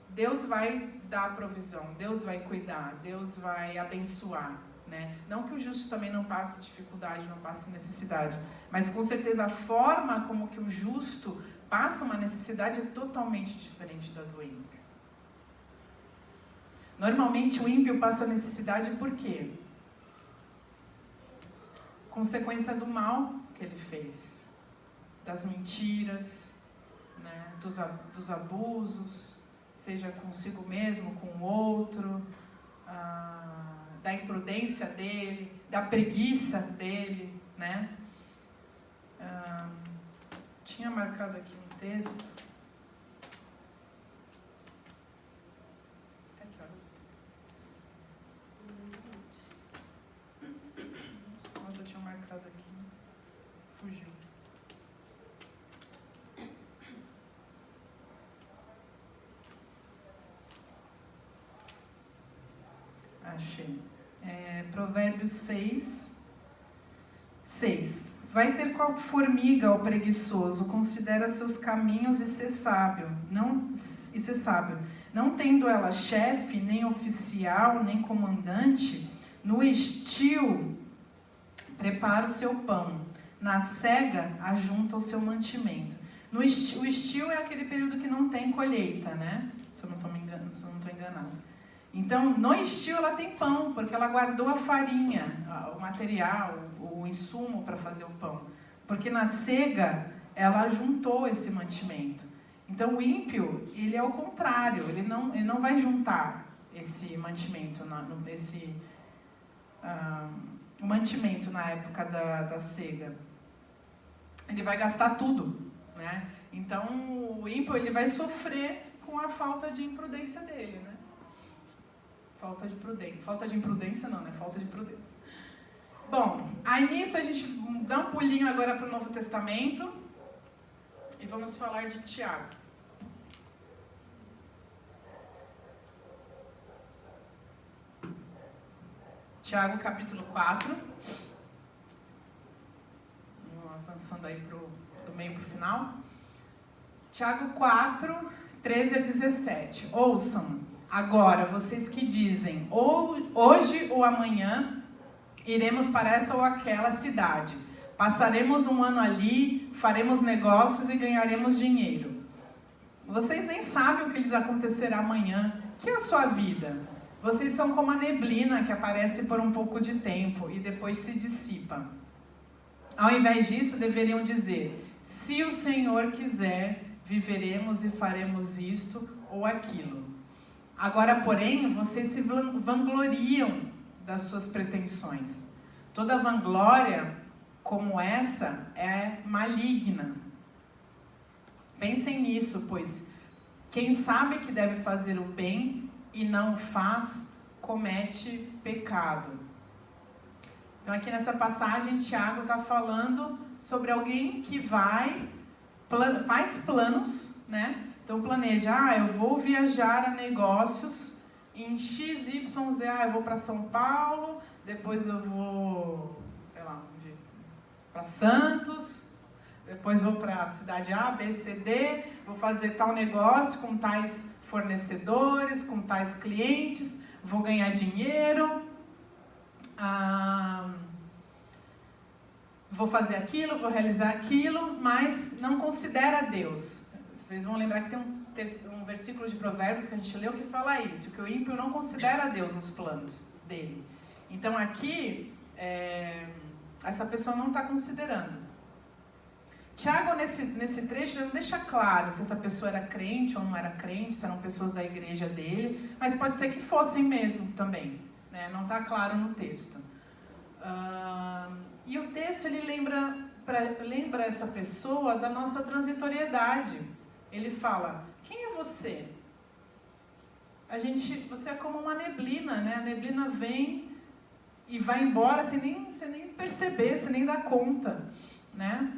Deus vai dar provisão, Deus vai cuidar, Deus vai abençoar, né? Não que o justo também não passe dificuldade, não passe necessidade, mas com certeza a forma como que o justo passa uma necessidade é totalmente diferente da do ímpio. Normalmente o ímpio passa necessidade por quê? Consequência do mal que ele fez, das mentiras, né, dos abusos, seja consigo mesmo, com o outro, da imprudência dele, da preguiça dele, né? Tinha marcado aqui um texto. Até que horas? Nossa, eu tinha marcado aqui. Fugiu. Achei. Provérbios 6. Vai ter qual formiga o preguiçoso, considera seus caminhos e ser sábio. Não tendo ela chefe, nem oficial, nem comandante, no estio prepara o seu pão, na cega ajunta o seu mantimento. O estio é aquele período que não tem colheita, né? Se eu não estou enganada. Então, no estio ela tem pão, porque ela guardou a farinha, o material, o insumo para fazer o pão. Porque na cega ela juntou esse mantimento. Então, o ímpio, ele é o contrário, ele não vai juntar esse mantimento, o mantimento na época da cega. Ele vai gastar tudo, né? Então, o ímpio, ele vai sofrer com a falta de imprudência dele, né? Falta de imprudência não, né? Falta de prudência. Bom, aí nisso a gente dá um pulinho agora para o Novo Testamento e vamos falar de Tiago. Tiago, capítulo 4. Vamos avançando aí do meio para o final. Tiago 4, 13 a 17. Ouçam. Agora, vocês que dizem, hoje ou amanhã, iremos para essa ou aquela cidade. Passaremos um ano ali, faremos negócios e ganharemos dinheiro. Vocês nem sabem o que lhes acontecerá amanhã. Que é a sua vida? Vocês são como a neblina que aparece por um pouco de tempo e depois se dissipa. Ao invés disso, deveriam dizer, se o Senhor quiser, viveremos e faremos isto ou aquilo. Agora, porém, vocês se vangloriam das suas pretensões. Toda vanglória como essa é maligna. Pensem nisso, pois quem sabe que deve fazer o bem e não faz, comete pecado. Então aqui nessa passagem, Tiago está falando sobre alguém que faz planos, né? Então planeja, eu vou viajar a negócios em XYZ, eu vou para São Paulo, depois eu vou, sei lá, para Santos, depois vou para a cidade A, B, C, D, vou fazer tal negócio com tais fornecedores, com tais clientes, vou ganhar dinheiro, vou fazer aquilo, vou realizar aquilo, mas não considera Deus. Vocês vão lembrar que tem um versículo de Provérbios que a gente leu que fala isso, que o ímpio não considera Deus nos planos dele. Então aqui, essa pessoa não está considerando. Tiago, nesse trecho, ele não deixa claro se essa pessoa era crente ou não era crente, se eram pessoas da igreja dele, mas pode ser que fossem mesmo também, né? Não está claro no texto. E o texto, ele lembra essa pessoa da nossa transitoriedade. Ele fala, quem é você? Você é como uma neblina, né? A neblina vem e vai embora sem você nem perceber, você nem dá conta, né?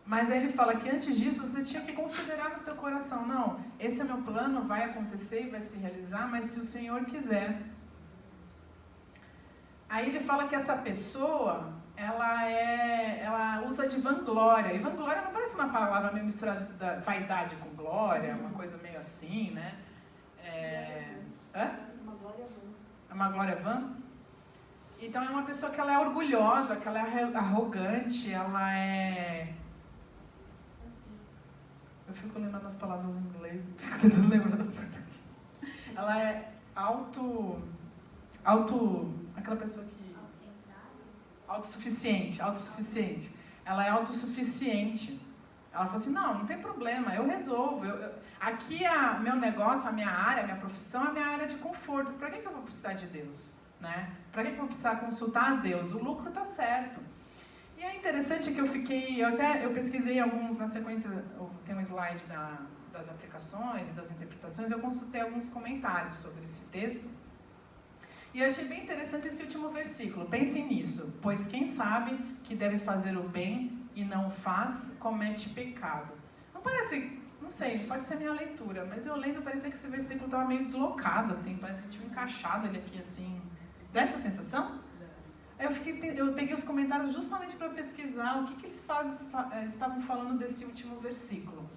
Mas aí ele fala que antes disso você tinha que considerar no seu coração, não, esse é meu plano, vai acontecer e vai se realizar, mas se o Senhor quiser. Aí ele fala que essa pessoa, ela usa de vanglória, e vanglória não parece uma palavra meio misturada de vaidade com glória, uma coisa meio assim, né? Uma glória vã. É uma glória vã? Então é uma pessoa que ela é orgulhosa, que ela é arrogante, ela é... Eu fico lembrando as palavras em inglês, fico tentando lembrar da português. Ela é aquela pessoa que... Autossuficiente. Ela é autossuficiente. Ela fala assim, não tem problema, eu resolvo. Aqui meu negócio, a minha área, a minha profissão, a minha área de conforto. Para que eu vou precisar de Deus? Né? Para que eu vou precisar consultar a Deus? O lucro está certo. E é interessante que eu pesquisei alguns, na sequência, tem um slide das aplicações e das interpretações, eu consultei alguns comentários sobre esse texto. E eu achei bem interessante esse último versículo. Pensem nisso. Pois quem sabe que deve fazer o bem e não faz, comete pecado. Não parece, não sei, pode ser minha leitura, mas eu lendo parecia que esse versículo estava meio deslocado, assim, parece que tinha encaixado ele aqui, assim. Dessa sensação? Eu peguei os comentários justamente para pesquisar o que eles estavam falando desse último versículo.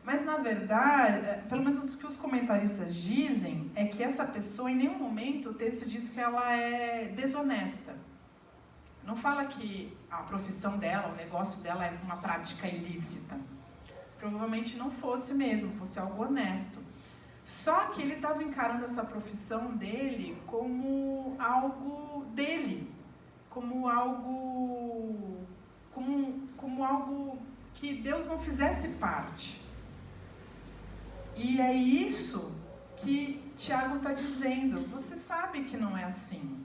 Mas, na verdade, pelo menos o que os comentaristas dizem é que essa pessoa, em nenhum momento, o texto diz que ela é desonesta. Não fala que a profissão dela, o negócio dela é uma prática ilícita. Provavelmente não fosse mesmo, fosse algo honesto. Só que ele estava encarando essa profissão dele como algo dele, como algo que Deus não fizesse parte. E é isso que Tiago está dizendo. Você sabe que não é assim.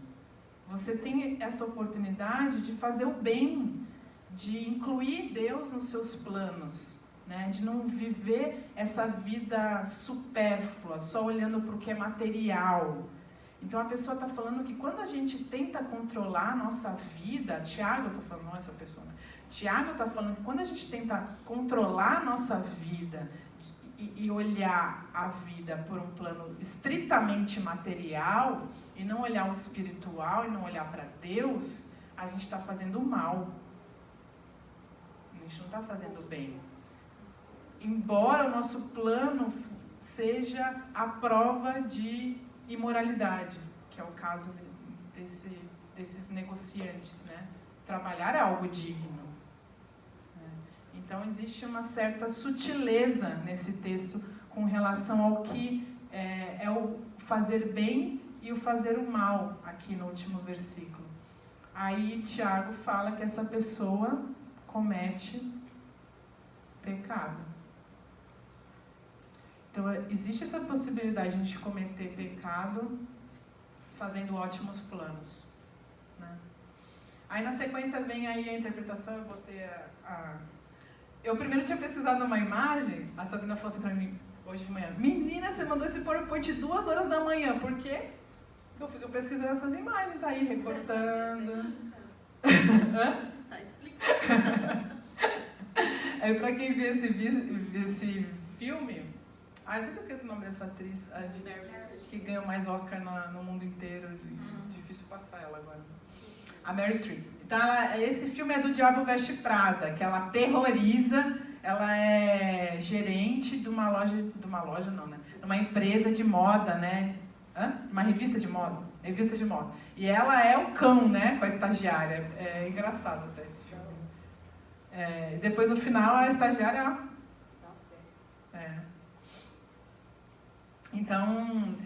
Você tem essa oportunidade de fazer o bem, de incluir Deus nos seus planos, né? De não viver essa vida supérflua, só olhando para o que é material. Então a pessoa está falando que quando a gente tenta controlar a nossa vida, Tiago está falando, não essa pessoa, né? Tiago está falando que quando a gente tenta controlar a nossa vida e olhar a vida por um plano estritamente material, e não olhar o espiritual, e não olhar para Deus, a gente está fazendo mal. A gente não está fazendo bem. Embora o nosso plano seja a prova de imoralidade, que é o caso desses negociantes, né? Trabalhar é algo digno. Né? Então existe uma certa sutileza nesse texto com relação ao que é o fazer bem e o fazer o mal, aqui no último versículo. Aí Tiago fala que essa pessoa comete pecado. Então, existe essa possibilidade de a gente cometer pecado fazendo ótimos planos, né? Aí, na sequência, vem aí a interpretação. Eu botei Eu primeiro tinha pesquisado uma imagem. A Sabrina falou assim pra mim, hoje de manhã: menina, você mandou esse PowerPoint 2 horas da manhã. Por quê? Porque eu fico pesquisando essas imagens aí, recortando. Tá explicado. Aí, pra quem viu esse filme... eu sempre esqueço o nome dessa atriz, que ganhou mais Oscar no mundo inteiro. Difícil passar ela agora. A Meryl Streep. Então, esse filme é do Diabo Veste Prada, que ela terroriza. Ela é gerente de uma loja não, né? Uma empresa de moda, né? Uma revista de moda. E ela é o cão, né? Com a estagiária. É engraçado até esse filme. Depois, no final, a estagiária... Então,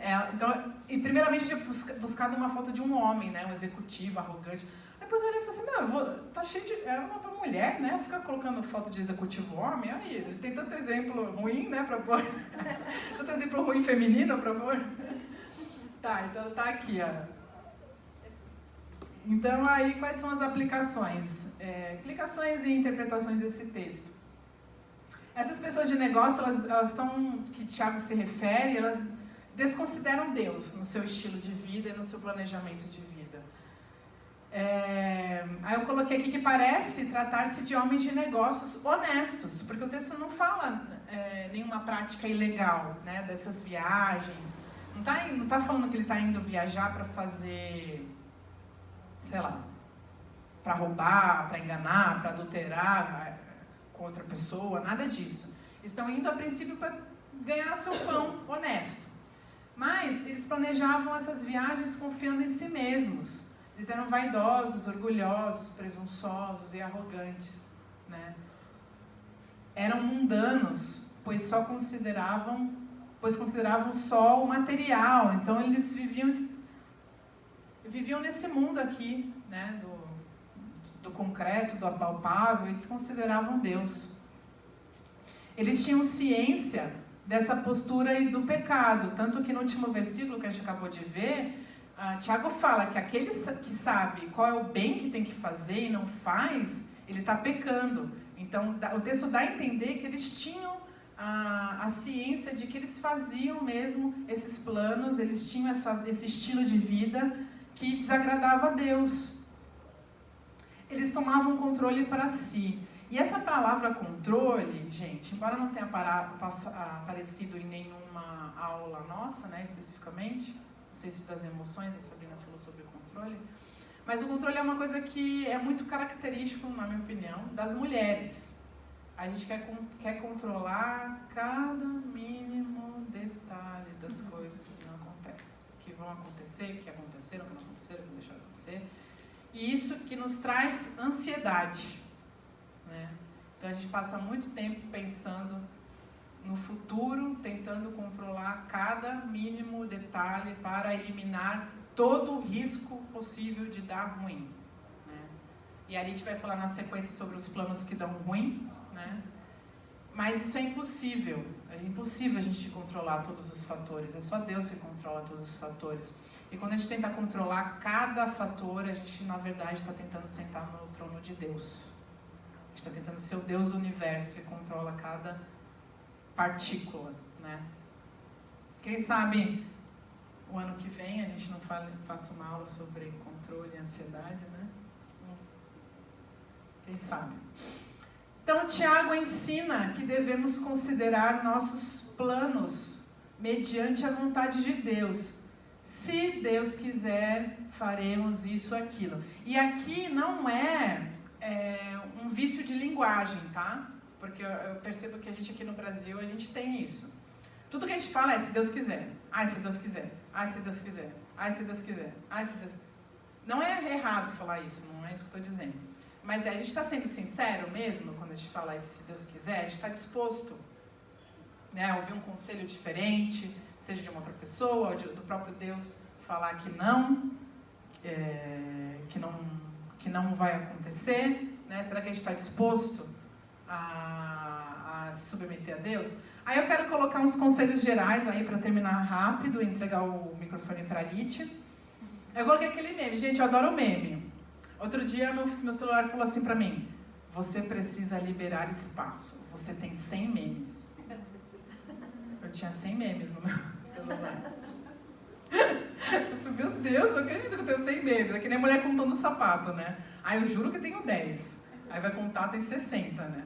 e primeiramente eu tinha buscado uma foto de um homem, né? Um executivo arrogante. Depois eu olhei e falei assim, tá cheio de... É uma mulher, né? Ficar colocando foto de executivo homem, aí, tem tanto exemplo ruim, né, pra pôr. Tanto exemplo ruim feminino pra pôr. Tá, então tá aqui, ó. Então, aí, quais são as aplicações? Aplicações e interpretações desse texto. Essas pessoas de negócio, elas estão, que Tiago se refere, elas desconsideram Deus no seu estilo de vida e no seu planejamento de vida. Aí eu coloquei aqui que parece tratar-se de homens de negócios honestos, porque o texto não fala nenhuma prática ilegal, né, dessas viagens. Não tá falando que ele está indo viajar para fazer, sei lá, para roubar, para enganar, para adulterar com outra pessoa, nada disso. Estão indo a princípio para ganhar seu pão honesto. Mas eles planejavam essas viagens confiando em si mesmos. Eles eram vaidosos, orgulhosos, presunçosos e arrogantes, né? Eram mundanos, pois consideravam só o material. Então eles viviam nesse mundo aqui, né? Do concreto, do apalpável, e desconsideravam Deus. Eles tinham ciência dessa postura e do pecado, tanto que no último versículo que a gente acabou de ver, Tiago fala que aquele que sabe qual é o bem que tem que fazer e não faz, ele está pecando. Então, o texto dá a entender que eles tinham a ciência de que eles faziam mesmo esses planos, eles tinham esse estilo de vida que desagradava a Deus. Eles tomavam controle para si. E essa palavra controle, gente, embora não tenha aparecido em nenhuma aula nossa, né, especificamente, não sei se das emoções, a Sabrina falou sobre controle, mas o controle é uma coisa que é muito característico, na minha opinião, das mulheres. A gente quer controlar cada mínimo detalhe das coisas que não acontecem, que vão acontecer, que aconteceram, que não aconteceram, que não deixaram de acontecer. E isso que nos traz ansiedade, né? Então a gente passa muito tempo pensando no futuro, tentando controlar cada mínimo detalhe para eliminar todo o risco possível de dar ruim, né? E a gente vai falar na sequência sobre os planos que dão ruim, né? Mas isso é impossível a gente controlar todos os fatores, é só Deus que controla todos os fatores. E quando a gente tenta controlar cada fator, a gente, na verdade, está tentando sentar no trono de Deus. A gente está tentando ser o Deus do universo que controla cada partícula, né? Quem sabe o ano que vem a gente não faça uma aula sobre controle e ansiedade, né? Quem sabe? Então, Tiago ensina que devemos considerar nossos planos mediante a vontade de Deus. Se Deus quiser, faremos isso ou aquilo. E aqui não é um vício de linguagem, tá? Porque eu percebo que a gente aqui no Brasil, a gente tem isso. Tudo que a gente fala é se Deus quiser. Ai, se Deus quiser. Ai, se Deus quiser. Ai, se Deus quiser. Ai, se Deus... Não é errado falar isso, não é isso que eu estou dizendo. Mas a gente está sendo sincero mesmo quando a gente fala isso, se Deus quiser, a gente está disposto, né, a ouvir um conselho diferente, seja de uma outra pessoa, ou do próprio Deus, falar que não vai acontecer, né? Será que a gente está disposto a se submeter a Deus? Aí eu quero colocar uns conselhos gerais aí para terminar rápido e entregar o microfone para a Lite. Eu coloquei aquele meme. Gente, eu adoro meme. Outro dia meu celular falou assim para mim: você precisa liberar espaço. Você tem 100 memes. Eu tinha 100 memes no meu celular. Eu falei, meu Deus, não acredito que eu tenho 100 memes. É que nem mulher contando sapato, né? Aí eu juro que tenho 10. Aí vai contar, tem 60, né?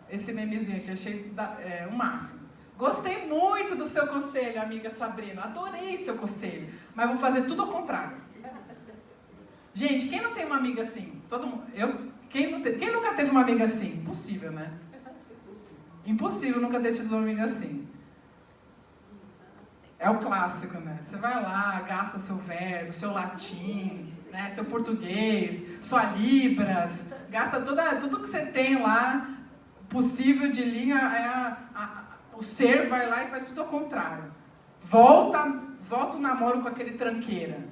Esse memezinho aqui, eu achei o máximo. Gostei muito do seu conselho, amiga Sabrina. Adorei seu conselho. Mas vou fazer tudo ao contrário. Gente, quem não tem uma amiga assim? Todo mundo. Quem nunca teve uma amiga assim? Impossível, né? Impossível nunca ter tido uma amiga assim. É o clássico, né? Você vai lá, gasta seu verbo, seu latim, né? Seu português, sua libras, gasta tudo que você tem lá, possível de linha, o ser vai lá e faz tudo ao contrário. Volta o namoro com aquele tranqueira,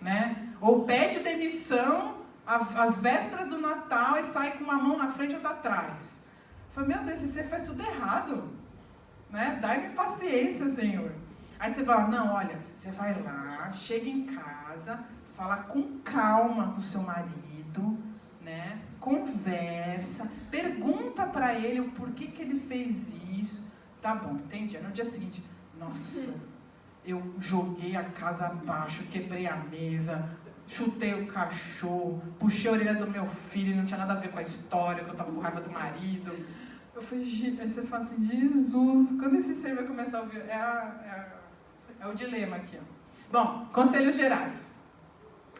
né? Ou pede demissão às vésperas do Natal e sai com uma mão na frente e outra atrás. Eu falei, meu Deus, você faz tudo errado, né? Dai-me paciência, Senhor. Aí você fala, não, olha, você vai lá, chega em casa, fala com calma com o seu marido, né? Conversa, pergunta pra ele o porquê que ele fez isso. Tá bom, entendi. No dia seguinte, nossa, eu joguei a casa abaixo, quebrei a mesa, chutei o cachorro, puxei a orelha do meu filho, não tinha nada a ver com a história, que eu tava com raiva do marido. Eu falei, aí você fala assim, Jesus, quando esse ser vai começar a ouvir? É o dilema aqui, ó. Bom, conselhos gerais.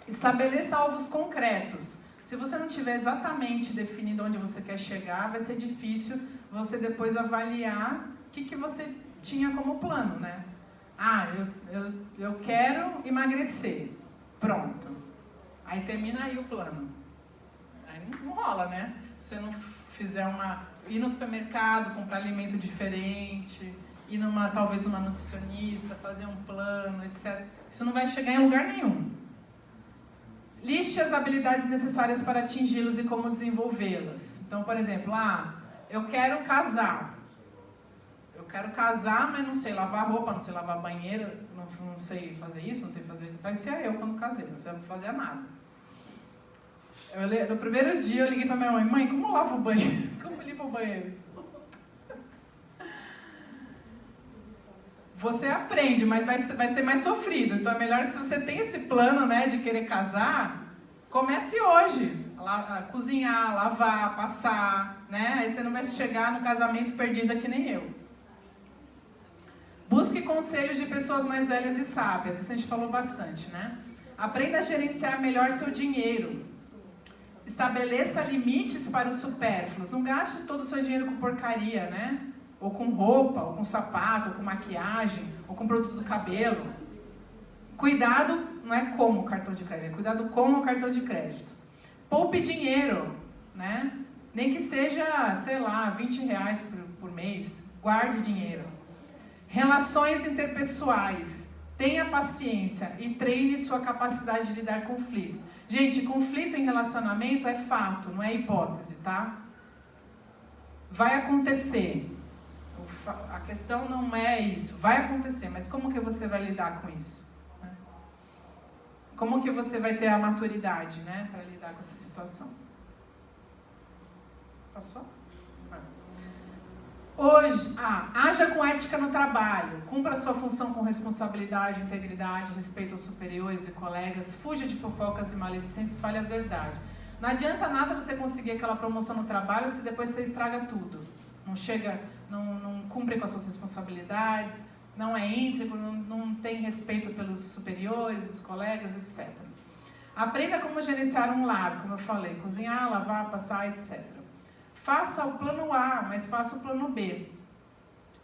Estabeleça alvos concretos. Se você não tiver exatamente definido onde você quer chegar, vai ser difícil você depois avaliar o que você tinha como plano, né? Eu quero emagrecer. Pronto. Aí termina aí o plano. Aí não rola, né? Se você não fizer ir no supermercado, comprar alimento diferente, ir talvez numa nutricionista, fazer um plano, etc. Isso não vai chegar em lugar nenhum. Liste as habilidades necessárias para atingi-los e como desenvolvê-las. Então, por exemplo, eu quero casar. Eu quero casar, mas não sei lavar roupa, não sei lavar banheiro, não sei fazer isso, não sei fazer... Parecia eu quando casei, não sei fazer nada. No primeiro dia eu liguei para minha mãe, mãe, como lavo o banheiro? Como limpa o banheiro? Você aprende, mas vai ser mais sofrido. Então é melhor, se você tem esse plano, né, de querer casar, comece hoje. Cozinhar, lavar, passar, né? Aí você não vai chegar no casamento perdida que nem eu. Busque conselhos de pessoas mais velhas e sábias. Isso a gente falou bastante, né? Aprenda a gerenciar melhor seu dinheiro. Estabeleça limites para os supérfluos. Não gaste todo o seu dinheiro com porcaria, né? Ou com roupa, ou com sapato, ou com maquiagem, ou com produto do cabelo. Cuidado, não é como o cartão de crédito, é cuidado com o cartão de crédito. Poupe dinheiro, né? Nem que seja, sei lá, 20 reais por mês. Guarde dinheiro. Relações interpessoais. Tenha paciência e treine sua capacidade de lidar com conflitos. Gente, conflito em relacionamento é fato, não é hipótese, tá? Vai acontecer. A questão não é isso. Vai acontecer, mas como que você vai lidar com isso? Como que você vai ter a maturidade, né, para lidar com essa situação? Passou? Hoje, haja com ética no trabalho, cumpra sua função com responsabilidade, integridade, respeito aos superiores e colegas, fuja de fofocas e maledicências, fale a verdade. Não adianta nada você conseguir aquela promoção no trabalho se depois você estraga tudo. Não cumpre com as suas responsabilidades, não é íntegro, não tem respeito pelos superiores, os colegas, etc. Aprenda como gerenciar um lar, como eu falei, cozinhar, lavar, passar, etc. Faça o plano A, mas faça o plano B.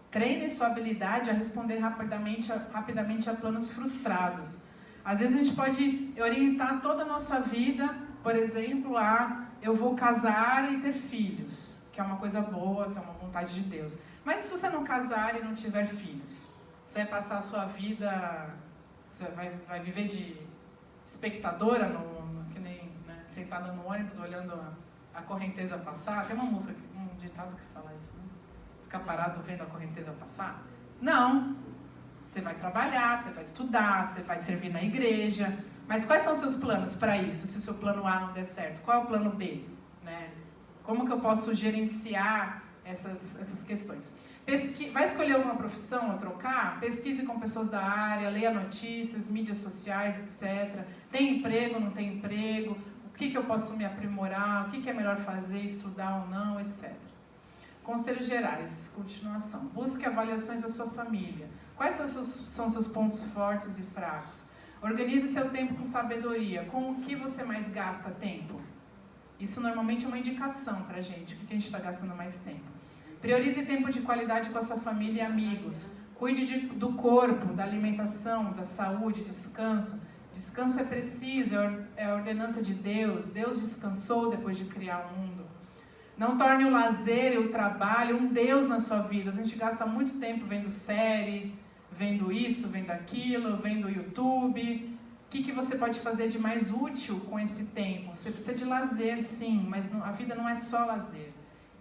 Treine sua habilidade a responder rapidamente a planos frustrados. Às vezes a gente pode orientar toda a nossa vida, por exemplo, eu vou casar e ter filhos, que é uma coisa boa, que é uma vontade de Deus. Mas se você não casar e não tiver filhos, você vai passar a sua vida, você vai viver de espectadora, que nem, né, sentada no ônibus, olhando a correnteza passar. Tem uma música, um um ditado que fala isso, né? Ficar parado vendo a correnteza passar? Não. Você vai trabalhar, você vai estudar, você vai servir na igreja. Mas quais são os seus planos para isso, se o seu plano A não der certo? Qual é o plano B? Né? Como que eu posso gerenciar essas questões? Vai escolher alguma profissão ou trocar? Pesquise com pessoas da área, leia notícias, mídias sociais, etc. Tem emprego, não tem emprego? O que eu posso me aprimorar? O que é melhor fazer, estudar ou não, etc. Conselhos gerais, continuação. Busque avaliações da sua família. Quais são seus pontos fortes e fracos? Organize seu tempo com sabedoria. Com o que você mais gasta tempo? Isso normalmente é uma indicação para a gente, o que a gente está gastando mais tempo. Priorize tempo de qualidade com a sua família e amigos. Cuide do corpo, da alimentação, da saúde, descanso. Descanso é preciso, é a ordenança de Deus. Deus descansou depois de criar o mundo. Não torne o lazer e o trabalho um Deus na sua vida. A gente gasta muito tempo vendo série, vendo isso, vendo aquilo, vendo YouTube. O que você pode fazer de mais útil com esse tempo? Você precisa de lazer, sim, mas a vida não é só lazer.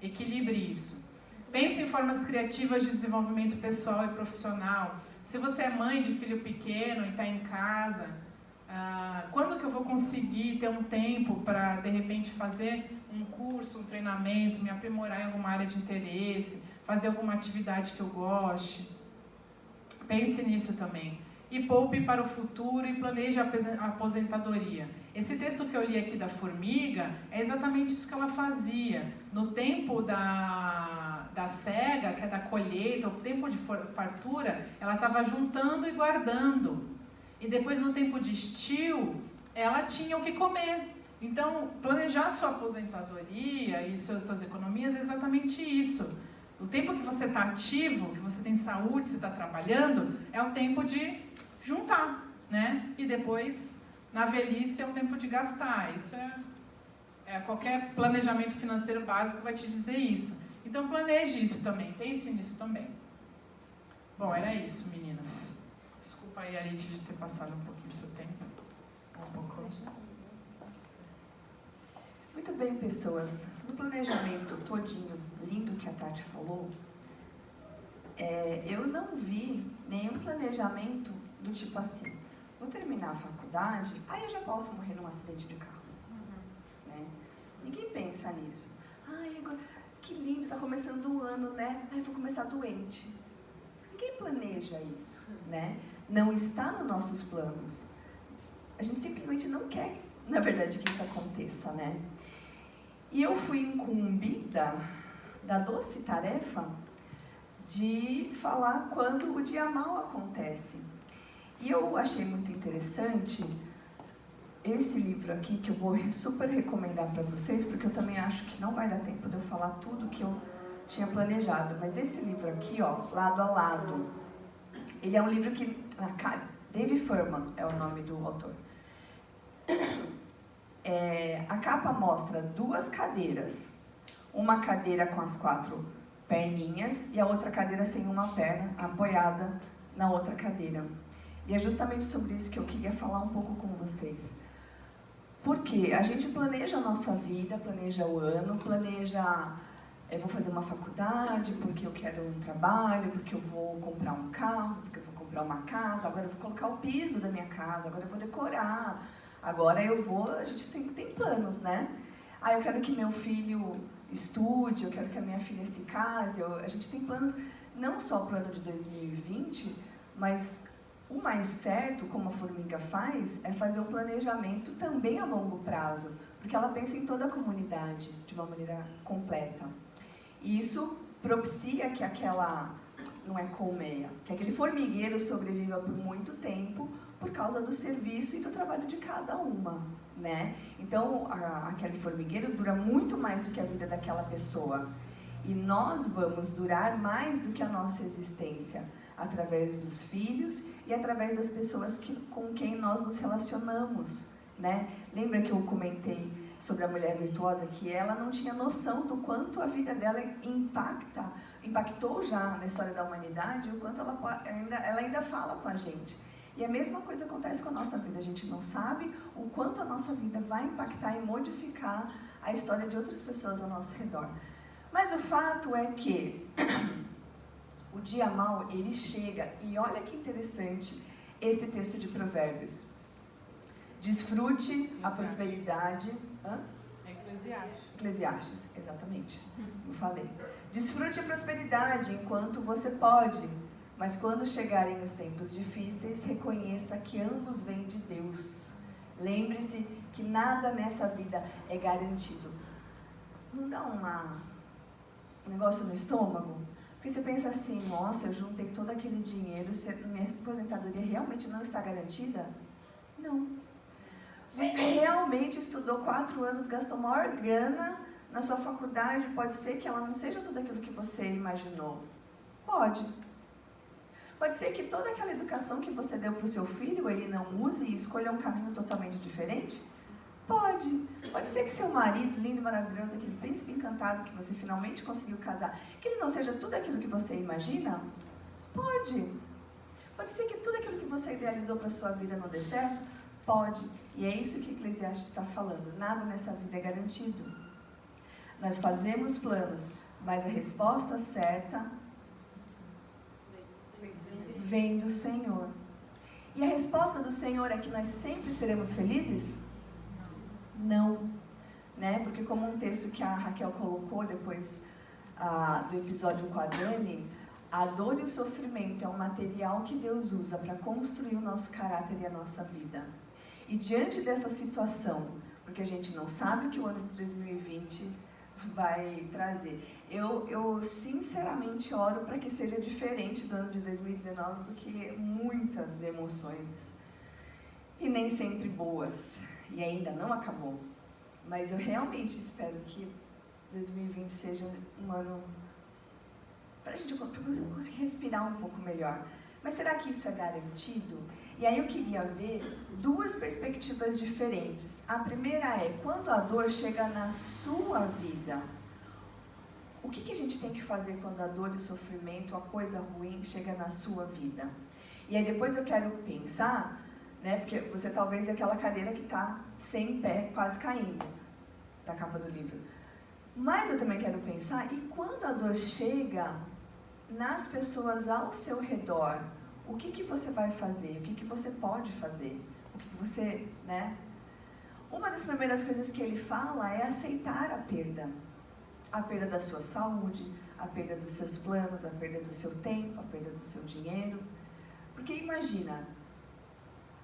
Equilibre isso. Pense em formas criativas de desenvolvimento pessoal e profissional. Se você é mãe de filho pequeno e está em casa, quando que eu vou conseguir ter um tempo para, de repente, fazer um curso, um treinamento, me aprimorar em alguma área de interesse, fazer alguma atividade que eu goste? Pense nisso também. E poupe para o futuro e planeje a aposentadoria. Esse texto que eu li aqui da formiga é exatamente isso que ela fazia. No tempo da cega, que é da colheita, o tempo de fartura, ela estava juntando e guardando. E depois, no tempo de estio, ela tinha o que comer. Então, planejar sua aposentadoria e suas economias é exatamente isso. O tempo que você está ativo, que você tem saúde, você está trabalhando, é o tempo de juntar, né? E depois, na velhice, é o tempo de gastar. Isso qualquer planejamento financeiro básico vai te dizer isso. Então, planeje isso também, pense nisso também. Bom, era isso, meninas. Desculpa aí, Arite, de ter passado um pouquinho do seu tempo. Um pouco. Muito bem, pessoas. No planejamento todinho, lindo que a Tati falou, eu não vi nenhum planejamento do tipo assim, vou terminar a faculdade, aí eu já posso morrer num acidente de carro. Né? Ninguém pensa nisso. Ai, agora, que lindo, tá começando o ano, né? Ai, vou começar doente. Ninguém planeja isso, né? Não está nos nossos planos. A gente simplesmente não quer, na verdade, que isso aconteça, né? E eu fui incumbida da doce tarefa de falar quando o dia mal acontece. E eu achei muito interessante esse livro aqui, que eu vou super recomendar para vocês, porque eu também acho que não vai dar tempo de eu falar tudo que eu tinha planejado. Mas esse livro aqui, ó, Lado a Lado, ele é um livro que... Dave Furman é o nome do autor. A capa mostra duas cadeiras. Uma cadeira com as 4 perninhas e a outra cadeira sem uma perna, apoiada na outra cadeira. E é justamente sobre isso que eu queria falar um pouco com vocês. Porque a gente planeja a nossa vida, planeja o ano, planeja... Eu vou fazer uma faculdade porque eu quero um trabalho, porque eu vou comprar um carro, porque eu vou comprar uma casa, agora eu vou colocar o piso da minha casa, agora eu vou decorar, agora eu vou... A gente sempre tem planos, né? Eu quero que meu filho estude, eu quero que a minha filha se case. A gente tem planos não só para o ano de 2020, mas o mais certo, como a formiga faz, é fazer um planejamento também a longo prazo, porque ela pensa em toda a comunidade de uma maneira completa. E isso propicia que não é colmeia, que aquele formigueiro sobreviva por muito tempo por causa do serviço e do trabalho de cada uma, né? Então, aquele formigueiro dura muito mais do que a vida daquela pessoa. E nós vamos durar mais do que a nossa existência, através dos filhos e através das pessoas com quem nós nos relacionamos, né? Lembra que eu comentei sobre a mulher virtuosa, que ela não tinha noção do quanto a vida dela impactou já na história da humanidade, o quanto ela ainda fala com a gente. E a mesma coisa acontece com a nossa vida, a gente não sabe o quanto a nossa vida vai impactar e modificar a história de outras pessoas ao nosso redor. Mas o fato é que o dia mau, ele chega, e olha que interessante esse texto de Provérbios. Desfrute a prosperidade. Hã? Eclesiastes, exatamente. Eu falei. Desfrute a prosperidade enquanto você pode, mas quando chegarem os tempos difíceis, reconheça que ambos vêm de Deus. Lembre-se que nada nessa vida é garantido. Não dá um negócio no estômago? Porque você pensa assim, nossa, eu juntei todo aquele dinheiro, minha aposentadoria realmente não está garantida? Não. Você realmente estudou 4 anos, gastou maior grana na sua faculdade, pode ser que ela não seja tudo aquilo que você imaginou. Pode. Pode ser que toda aquela educação que você deu para o seu filho, ele não use e escolha um caminho totalmente diferente? Pode. Pode ser que seu marido, lindo e maravilhoso, aquele príncipe encantado que você finalmente conseguiu casar, que ele não seja tudo aquilo que você imagina? Pode. Pode ser que tudo aquilo que você idealizou para a sua vida não dê certo? Pode. E é isso que Eclesiastes está falando. Nada nessa vida é garantido. Nós fazemos planos, mas a resposta certa vem do Senhor. E a resposta do Senhor é que nós sempre seremos felizes? Não. Né? Porque como um texto que a Raquel colocou depois do episódio com a Dani, a dor e o sofrimento é um material que Deus usa para construir o nosso caráter e a nossa vida. E diante dessa situação, porque a gente não sabe o que o ano de 2020 vai trazer, eu sinceramente oro para que seja diferente do ano de 2019, porque muitas emoções, e nem sempre boas, e ainda não acabou. Mas eu realmente espero que 2020 seja um ano para a gente conseguir respirar um pouco melhor. Mas será que isso é garantido? E aí eu queria ver 2 perspectivas diferentes. A primeira é, quando a dor chega na sua vida, o que a gente tem que fazer quando a dor e o sofrimento, a coisa ruim, chega na sua vida? E aí depois eu quero pensar, né, porque você talvez é aquela cadeira que está sem pé, quase caindo, da capa do livro. Mas eu também quero pensar, e quando a dor chega nas pessoas ao seu redor, o que você vai fazer? O que você pode fazer? O que você, né? Uma das primeiras coisas que ele fala é aceitar a perda. A perda da sua saúde, a perda dos seus planos, a perda do seu tempo, a perda do seu dinheiro. Porque imagina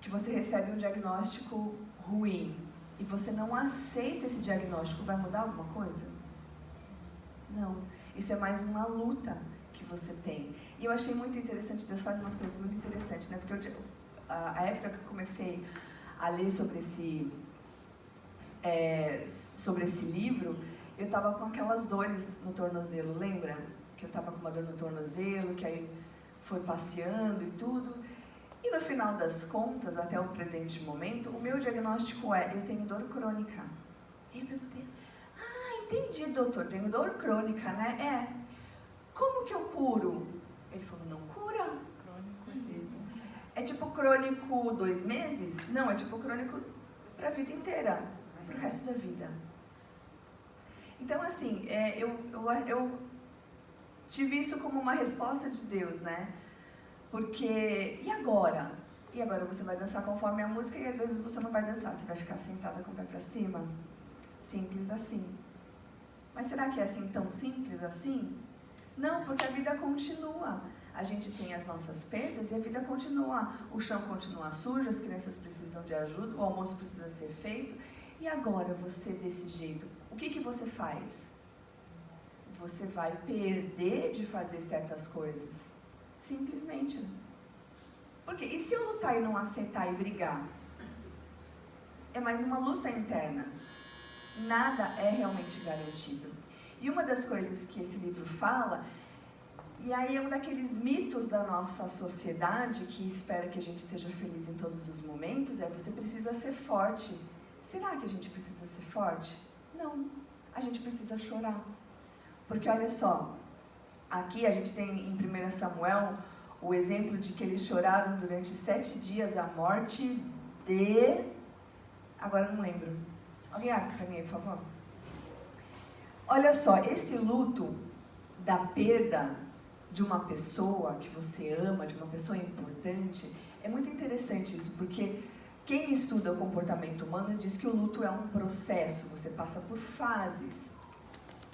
que você recebe um diagnóstico ruim e você não aceita esse diagnóstico, vai mudar alguma coisa? Não. Isso é mais uma luta que você tem. E eu achei muito interessante, Deus faz umas coisas muito interessantes, né? Porque a época que eu comecei a ler sobre esse livro, eu estava com aquelas dores no tornozelo, lembra? Que eu estava com uma dor no tornozelo, que aí foi passeando e tudo. E no final das contas, até o presente momento, o meu diagnóstico é, eu tenho dor crônica. E eu perguntei, entendi, doutor, tenho dor crônica, né? Como que eu curo? Ele falou, não cura. É tipo crônico 2 meses? Não, é tipo crônico para a vida inteira, para o resto da vida. Então, assim, eu tive isso como uma resposta de Deus, né? Porque, e agora? E agora você vai dançar conforme a música e às vezes você não vai dançar, você vai ficar sentada com o pé para cima? Simples assim. Mas será que é assim tão simples assim? Não, porque a vida continua. A gente tem as nossas perdas e a vida continua. O chão continua sujo, as crianças precisam de ajuda, o almoço precisa ser feito. E agora você desse jeito, o que você faz? Você vai perder de fazer certas coisas. Simplesmente. Porque, e se eu lutar e não aceitar e brigar? É mais uma luta interna. Nada é realmente garantido. E uma das coisas que esse livro fala, e aí é um daqueles mitos da nossa sociedade que espera que a gente seja feliz em todos os momentos, é você precisa ser forte. Será que a gente precisa ser forte? Não. A gente precisa chorar. Porque olha só, aqui a gente tem em 1 Samuel o exemplo de que eles choraram durante 7 dias a morte de... Agora eu não lembro. Alguém abre para mim, por favor? Olha só, esse luto da perda de uma pessoa que você ama, de uma pessoa importante, é muito interessante isso, porque quem estuda o comportamento humano diz que o luto é um processo, você passa por fases.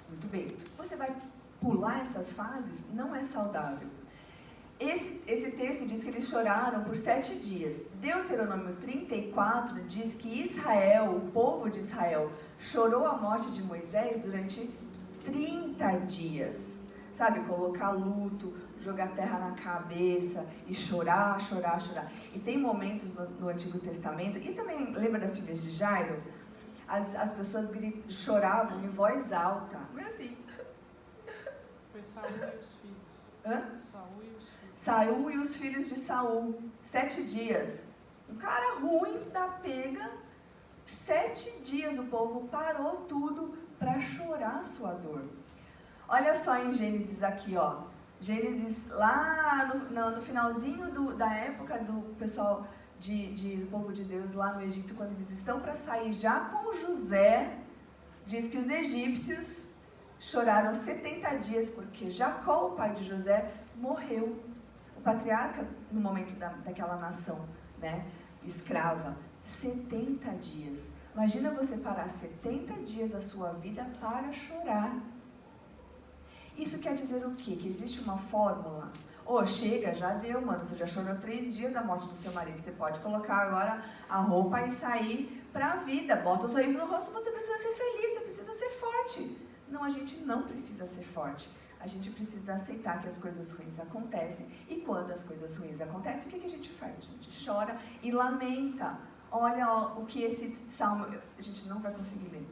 Muito bem, você vai pular essas fases? Não é saudável. Esse texto diz que eles choraram por 7 dias. Deuteronômio 34 diz que Israel, o povo de Israel, chorou a morte de Moisés durante 30 dias. Sabe, colocar luto, jogar terra na cabeça e chorar, chorar, chorar. E tem momentos no Antigo Testamento, e também lembra das filhas de Jairo? As pessoas choravam em voz alta. Não é assim. Foi Saul e os filhos. Hã? Saul e os filhos. Saul e os filhos de Saul, 7 dias. Um cara ruim da pega, 7 dias o povo parou tudo para chorar a sua dor. Olha só em Gênesis aqui, ó. Gênesis lá no finalzinho da época do pessoal do povo de Deus lá no Egito, quando eles estão para sair já com José, diz que os egípcios choraram 70 dias porque Jacó, o pai de José, morreu. O patriarca no momento daquela nação, né, escrava, 70 dias. Imagina você parar 70 dias da sua vida para chorar. Isso quer dizer o quê? Que existe uma fórmula. Chega, já deu, mano, você já chorou 3 dias da morte do seu marido, você pode colocar agora a roupa e sair para a vida, bota o sorriso no rosto, você precisa ser feliz, você precisa ser forte. Não, a gente não precisa ser forte. A gente precisa aceitar que as coisas ruins acontecem. E quando as coisas ruins acontecem, o que a gente faz? A gente chora e lamenta. Olha o que esse salmo... A gente não vai conseguir ler.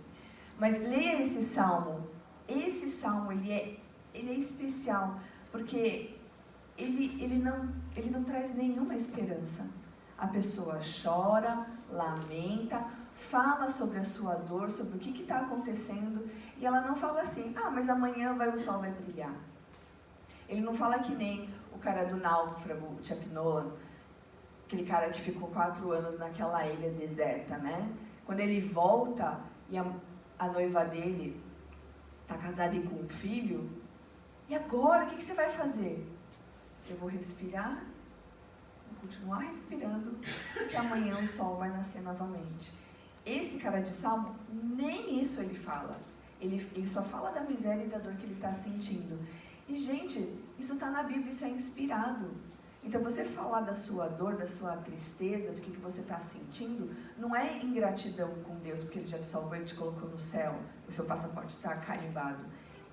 Mas leia esse salmo. Esse salmo, ele é especial. Porque ele não traz nenhuma esperança. A pessoa chora, lamenta, fala sobre a sua dor, sobre o que está acontecendo, e ela não fala assim, mas amanhã o sol vai brilhar. Ele não fala que nem o cara do Náufrago, o Chuck Nolan, aquele cara que ficou 4 anos naquela ilha deserta, né? Quando ele volta e a noiva dele está casada e com um filho, e agora, o que você vai fazer? Eu vou respirar, vou continuar respirando, porque amanhã o sol vai nascer novamente. Esse cara de salmo, nem isso ele fala. Ele só fala da miséria e da dor que ele está sentindo. E, gente, isso está na Bíblia, isso é inspirado. Então, você falar da sua dor, da sua tristeza, do que você está sentindo, não é ingratidão com Deus, porque Ele já te salvou e te colocou no céu, o seu passaporte está carimbado.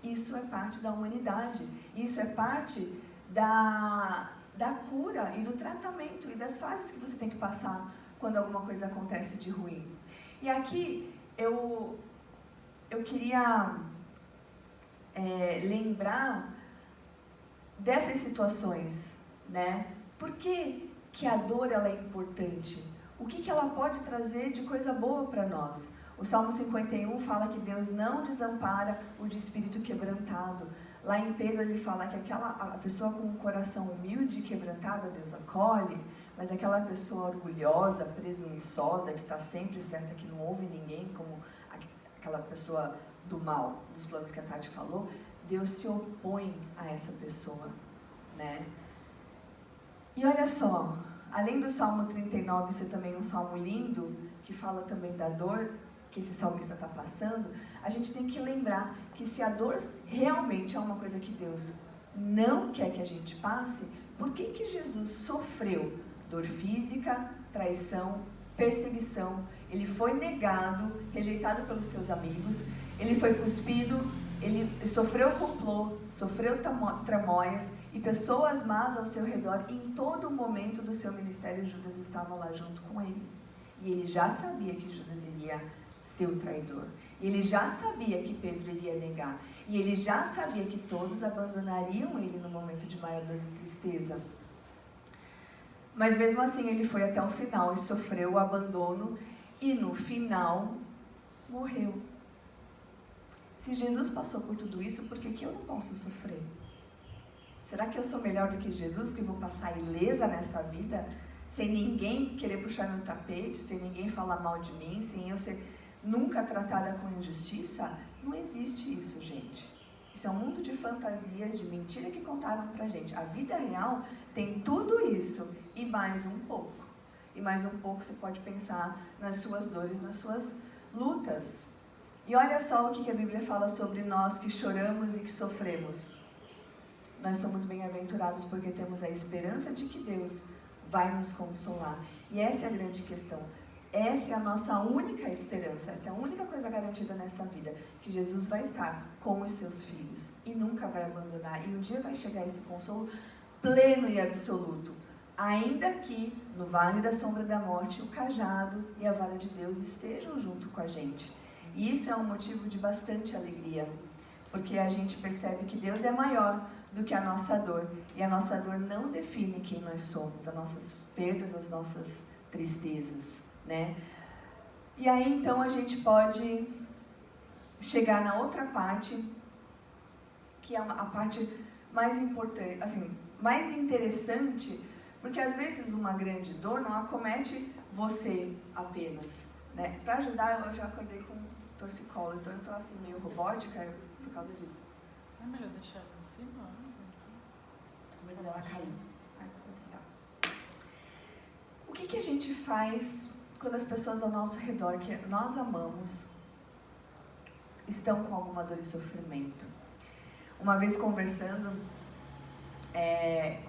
Isso é parte da humanidade. Isso é parte da cura e do tratamento e das fases que você tem que passar quando alguma coisa acontece de ruim. E aqui eu queria lembrar dessas situações, né? Por que a dor ela é importante? O que ela pode trazer de coisa boa para nós? O Salmo 51 fala que Deus não desampara o de espírito quebrantado. Lá em Pedro ele fala que a pessoa com um coração humilde e quebrantado, Deus acolhe, mas aquela pessoa orgulhosa, presunçosa, que está sempre certa, que não ouve ninguém, como aquela pessoa do mal, dos planos que a Tati falou, Deus se opõe a essa pessoa, né? E olha só, além do Salmo 39 ser também um salmo lindo, que fala também da dor que esse salmista está passando, a gente tem que lembrar que se a dor realmente é uma coisa que Deus não quer que a gente passe, por que Jesus sofreu dor física, traição, perseguição? Ele foi negado, rejeitado pelos seus amigos, ele foi cuspido, ele sofreu complô, sofreu tramóias e pessoas más ao seu redor. Em todo momento do seu ministério, Judas estava lá junto com ele. E ele já sabia que Judas iria ser o traidor. Ele já sabia que Pedro iria negar. E ele já sabia que todos abandonariam ele no momento de maior dor e tristeza. Mas mesmo assim ele foi até o final e sofreu o abandono e no final morreu. Se Jesus passou por tudo isso, por que eu não posso sofrer? Será que eu sou melhor do que Jesus, que vou passar ilesa nessa vida, sem ninguém querer puxar meu tapete, sem ninguém falar mal de mim, sem eu ser nunca tratada com injustiça, não existe isso, gente. Isso é um mundo de fantasias, de mentira que contaram pra gente. A vida real tem tudo isso e mais um pouco. E mais um pouco você pode pensar nas suas dores, nas suas lutas. E olha só o que a Bíblia fala sobre nós que choramos e que sofremos. Nós somos bem-aventurados porque temos a esperança de que Deus vai nos consolar. E essa é a grande questão. Essa é a nossa única esperança, essa é a única coisa garantida nessa vida, que Jesus vai estar com os seus filhos e nunca vai abandonar. E um dia vai chegar esse consolo pleno e absoluto, ainda que no vale da sombra da morte o cajado e a vara de Deus estejam junto com a gente. E isso é um motivo de bastante alegria, porque a gente percebe que Deus é maior do que a nossa dor, e a nossa dor não define quem nós somos, as nossas perdas, as nossas tristezas, né? E aí então a gente pode chegar na outra parte, que é a parte mais importante, assim, mais interessante, porque às vezes uma grande dor não acomete você apenas, né? Para ajudar, eu já acordei com torcicolo, então eu tô assim meio robótica por causa disso. É melhor deixar ela em cima? Tô com medo dela cair. Vou tentar. O que a gente faz quando as pessoas ao nosso redor, que nós amamos, estão com alguma dor e sofrimento? Uma vez conversando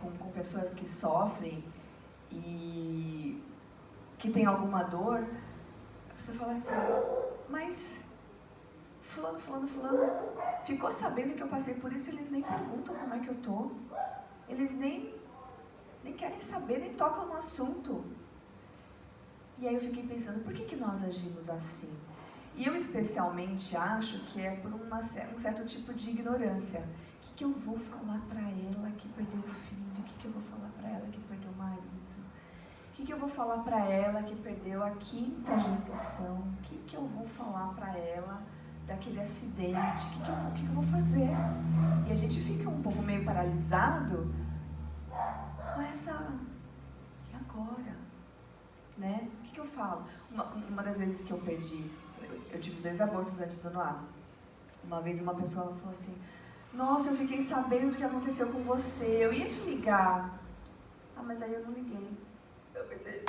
com pessoas que sofrem e que têm alguma dor, a pessoa fala assim, mas fulano ficou sabendo que eu passei por isso, eles nem perguntam como é que eu tô, eles nem querem saber, nem tocam no assunto. E aí eu fiquei pensando, por que nós agimos assim? E eu especialmente acho que é por um certo tipo de ignorância. O que eu vou falar para ela que perdeu o filho? O que eu vou falar para ela que perdeu o marido? O que eu vou falar para ela que perdeu a 5ª gestação? O que eu vou falar para ela daquele acidente? O que eu vou fazer? E a gente fica um pouco meio paralisado com essa... E agora? Né? O que eu falo? Uma das vezes que eu perdi, eu tive 2 abortos antes do Noah. Uma vez uma pessoa falou assim, nossa, eu fiquei sabendo do que aconteceu com você, eu ia te ligar. Ah, mas aí eu não liguei. Eu percebi.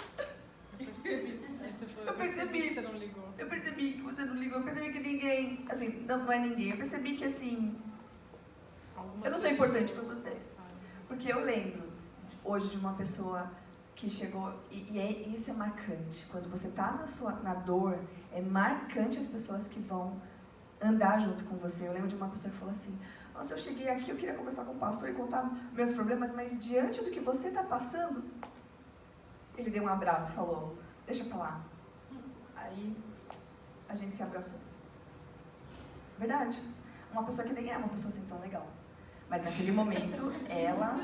Eu percebi que você não ligou. Eu percebi que você não ligou, eu percebi que ninguém, assim, não é ninguém, eu percebi que assim, eu não sou importante para você. Porque eu lembro hoje de uma pessoa que chegou, e isso é marcante, quando você está na dor, é marcante as pessoas que vão andar junto com você. Eu lembro de uma pessoa que falou assim, nossa, eu cheguei aqui, eu queria conversar com o pastor e contar meus problemas, mas diante do que você está passando, ele deu um abraço e falou, deixa pra lá. Aí a gente se abraçou. Verdade. Uma pessoa que nem é uma pessoa assim tão legal. Mas naquele momento, ela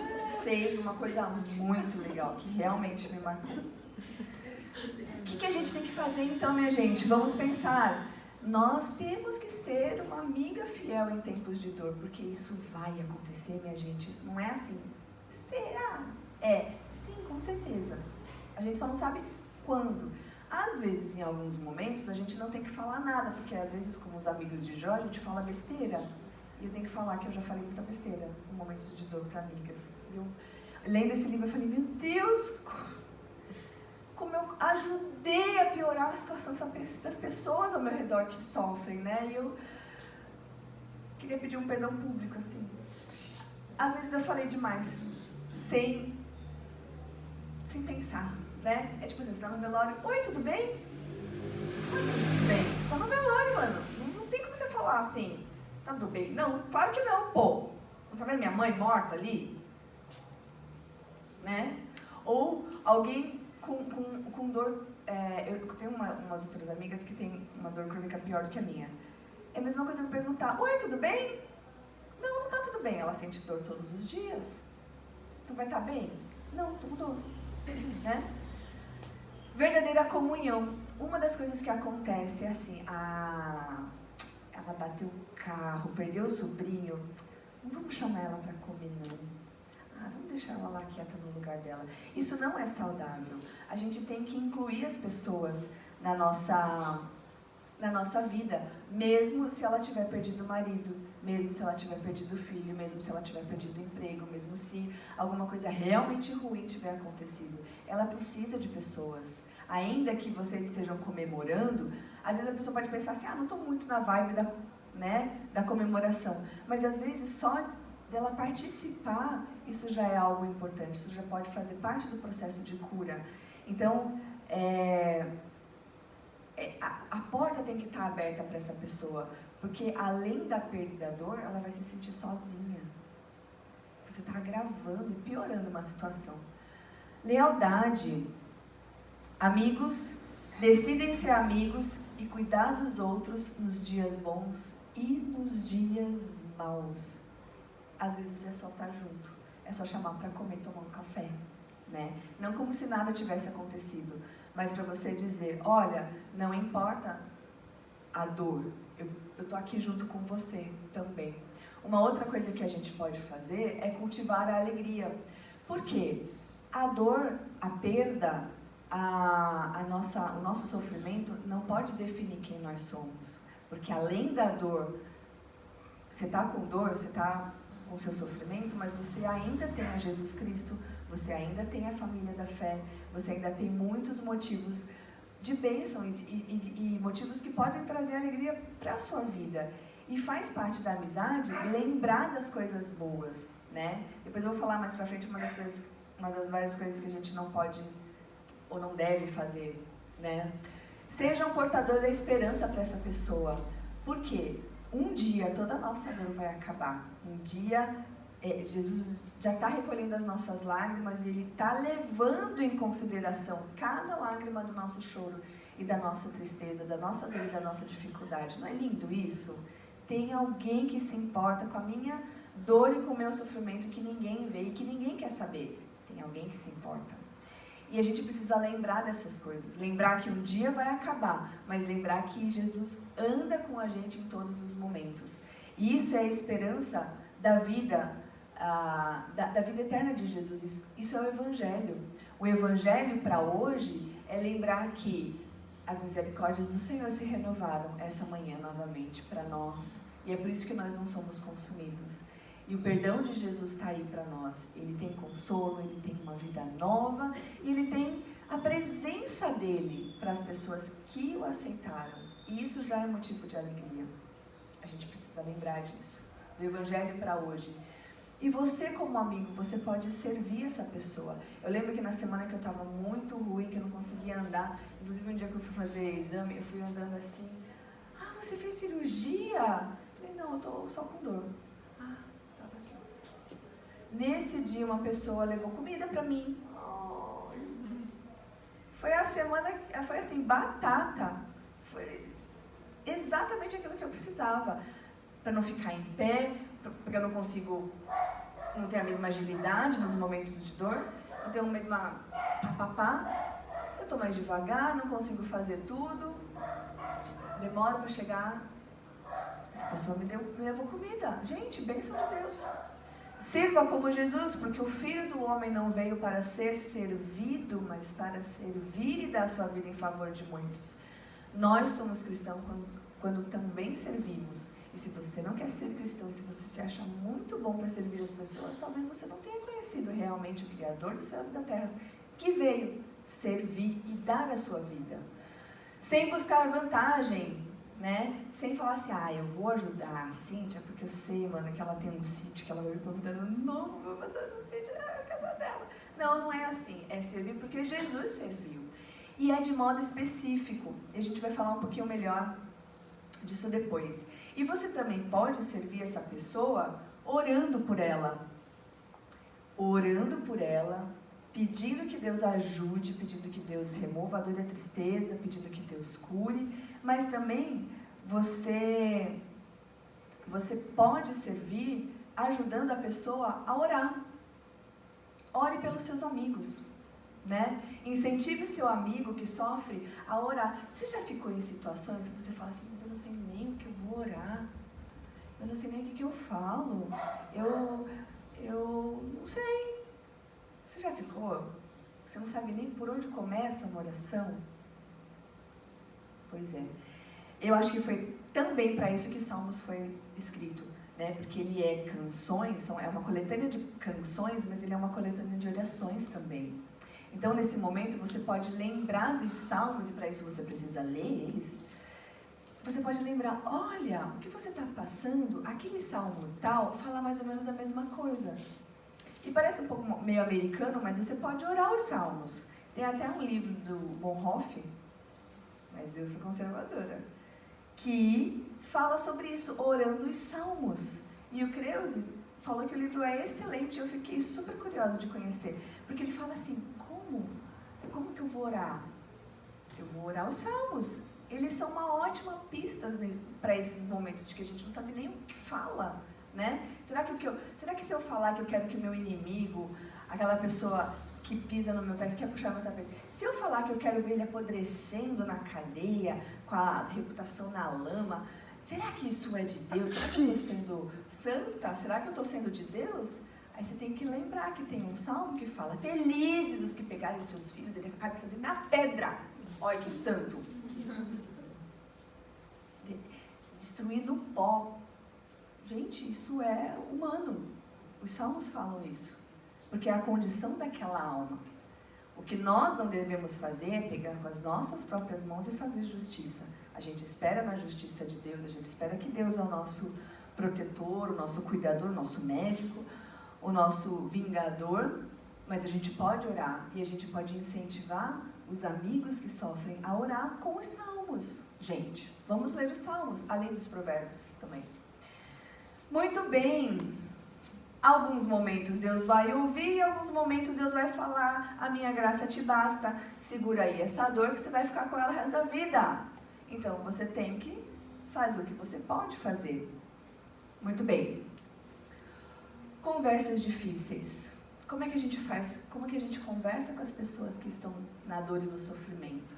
fez uma coisa muito legal, que realmente me marcou. O que a gente tem que fazer então, minha gente? Vamos pensar. Nós temos que ser uma amiga fiel em tempos de dor, porque isso vai acontecer, minha gente. Isso não é assim. Será? É, sim, com certeza. A gente só não sabe quando. Às vezes, em alguns momentos, a gente não tem que falar nada, porque às vezes, como os amigos de Jó, a gente fala besteira. E eu tenho que falar que eu já falei muita besteira em momentos de dor para amigas. Eu lendo esse livro, eu falei, meu Deus, como eu ajudei a piorar a situação das pessoas ao meu redor que sofrem, né? E eu queria pedir um perdão público, assim. Às vezes eu falei demais, sem pensar, né? É tipo assim, você tá no velório, oi, tudo bem? Como assim, tudo bem? Você tá no velório, mano. Não tem como você falar assim, tá tudo bem? Não, claro que não, pô. Não tá vendo minha mãe morta ali? Né? Ou alguém com dor, eu tenho umas outras amigas que têm uma dor crônica pior do que a minha. É a mesma coisa que eu perguntar, oi, tudo bem? Não tá tudo bem. Ela sente dor todos os dias. Então vai estar bem? Não, tô com dor. Né? Verdadeira comunhão. Uma das coisas que acontece é assim, ela bateu o carro, perdeu o sobrinho, não vamos chamar ela para comer não. Vamos deixar ela lá quieta no lugar dela. Isso não é saudável. A gente tem que incluir as pessoas na na nossa vida, mesmo se ela tiver perdido o marido, mesmo se ela tiver perdido o filho, mesmo se ela tiver perdido o emprego, mesmo se alguma coisa realmente ruim tiver acontecido. Ela precisa de pessoas. Ainda que vocês estejam comemorando, às vezes a pessoa pode pensar assim, não estou muito na vibe da comemoração. Mas às vezes só dela participar, isso já é algo importante, isso já pode fazer parte do processo de cura. Então, a porta tem que estar aberta para essa pessoa, porque além da perda e da dor, ela vai se sentir sozinha. Você está agravando e piorando uma situação. Lealdade. Amigos decidem ser amigos e cuidar dos outros nos dias bons e nos dias maus. Às vezes é só estar junto, é só chamar para comer, tomar um café, né? Não como se nada tivesse acontecido, mas para você dizer, olha, não importa a dor, eu estou aqui junto com você também. Uma outra coisa que a gente pode fazer é cultivar a alegria. Por quê? A dor, a perda, o nosso sofrimento não pode definir quem nós somos. Porque além da dor, você está com dor, você está com o seu sofrimento, mas você ainda tem a Jesus Cristo, você ainda tem a família da fé, você ainda tem muitos motivos de bênção e motivos que podem trazer alegria para a sua vida. E faz parte da amizade lembrar das coisas boas, né? Depois eu vou falar mais pra frente uma das várias coisas que a gente não pode ou não deve fazer, né? Seja um portador da esperança para essa pessoa. Por quê? Um dia toda a nossa dor vai acabar. Um dia Jesus já está recolhendo as nossas lágrimas e Ele está levando em consideração cada lágrima do nosso choro e da nossa tristeza, da nossa dor e da nossa dificuldade. Não é lindo isso? Tem alguém que se importa com a minha dor e com o meu sofrimento que ninguém vê e que ninguém quer saber. Tem alguém que se importa. E a gente precisa lembrar dessas coisas. Lembrar que um dia vai acabar, mas lembrar que Jesus anda com a gente em todos os momentos. E isso é a esperança da vida, da vida eterna de Jesus. Isso é o Evangelho. O Evangelho para hoje é lembrar que as misericórdias do Senhor se renovaram essa manhã novamente para nós. E é por isso que nós não somos consumidos. E o perdão de Jesus está aí para nós. Ele tem consolo, ele tem uma vida nova e ele tem a presença dele para as pessoas que o aceitaram. E isso já é motivo de alegria. A gente precisa lembrar disso. Do Evangelho para hoje. E você, como amigo, você pode servir essa pessoa. Eu lembro que na semana que eu estava muito ruim, que eu não conseguia andar, inclusive um dia que eu fui fazer exame, eu fui andando assim, você fez cirurgia? Eu falei, não, eu estou só com dor. Estava aqui. Nesse dia, uma pessoa levou comida para mim. Foi a semana, foi assim, batata. Foi exatamente aquilo que eu precisava. Para não ficar em pé, porque eu não consigo, não tenho a mesma agilidade nos momentos de dor, não tenho a mesma eu estou mais devagar, não consigo fazer tudo, demoro para chegar, essa pessoa me levou comida. Gente, bênção de Deus. Sirva como Jesus, porque o Filho do Homem não veio para ser servido, mas para servir e dar a sua vida em favor de muitos. Nós somos cristãos quando também servimos. E se você não quer ser cristão, se você se acha muito bom para servir as pessoas, talvez você não tenha conhecido realmente o Criador dos céus e da terra, que veio servir e dar a sua vida. Sem buscar vantagem, né? Sem falar assim, eu vou ajudar a Cíntia, porque eu sei, mano, que ela tem um sítio, que ela vai me convidar, não, vou fazer um sítio, a casa dela. Não é assim, é servir porque Jesus serviu. E é de modo específico, e a gente vai falar um pouquinho melhor disso depois. E você também pode servir essa pessoa orando por ela. Orando por ela, pedindo que Deus ajude, pedindo que Deus remova a dor e a tristeza, pedindo que Deus cure. Mas também você pode servir ajudando a pessoa a orar. Ore pelos seus amigos, né? Incentive seu amigo que sofre a orar. Você já ficou em situações que você fala assim, mas eu não sei nem o que eu vou orar, eu não sei nem o que eu falo, eu não sei. Você já ficou? Você não sabe nem por onde começa uma oração? Pois é. Eu acho que foi também para isso que Salmos foi escrito, né? Porque ele é canções, é uma coletânea de canções, mas ele é uma coletânea de orações também. Então, nesse momento, você pode lembrar dos Salmos, e para isso você precisa ler eles. Você pode lembrar, olha, o que você está passando, aquele salmo tal, fala mais ou menos a mesma coisa. E parece um pouco meio americano, mas você pode orar os salmos. Tem até um livro do Bonhoeffer, mas eu sou conservadora, que fala sobre isso, orando os salmos. E o Krause falou que o livro é excelente, e eu fiquei super curiosa de conhecer. Porque ele fala assim, como que eu vou orar? Eu vou orar os salmos. Eles são uma ótima pista, né, para esses momentos de que a gente não sabe nem o que fala, né? Será que se eu falar que eu quero que o meu inimigo, aquela pessoa que pisa no meu pé, que quer puxar meu tapete, se eu falar que eu quero ver ele apodrecendo na cadeia, com a reputação na lama, será que isso é de Deus? Será que eu estou sendo santa? Será que eu estou sendo de Deus? Aí você tem que lembrar que tem um salmo que fala, felizes os que pegarem os seus filhos, ele a cabeça dele na pedra. Olha que santo. Destruir no pó. Gente, isso é humano. Os salmos falam isso. Porque é a condição daquela alma. O que nós não devemos fazer é pegar com as nossas próprias mãos e fazer justiça. A gente espera na justiça de Deus, a gente espera que Deus é o nosso protetor, o nosso cuidador, o nosso médico, o nosso vingador, mas a gente pode orar e a gente pode incentivar os amigos que sofrem a orar com os salmos. Gente, vamos ler os salmos, além dos provérbios também. Muito bem. Alguns momentos Deus vai ouvir e alguns momentos Deus vai falar, a minha graça te basta, segura aí essa dor que você vai ficar com ela o resto da vida. Então você tem que fazer o que você pode fazer. Muito bem. Conversas difíceis. Como é que a gente faz? Como é que a gente conversa com as pessoas que estão na dor e no sofrimento?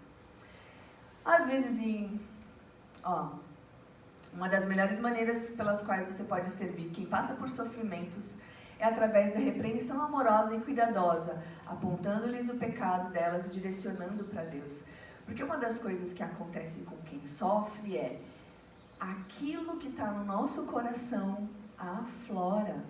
Às vezes, uma das melhores maneiras pelas quais você pode servir quem passa por sofrimentos é através da repreensão amorosa e cuidadosa, apontando-lhes o pecado delas e direcionando para Deus. Porque uma das coisas que acontece com quem sofre é aquilo que está no nosso coração aflora.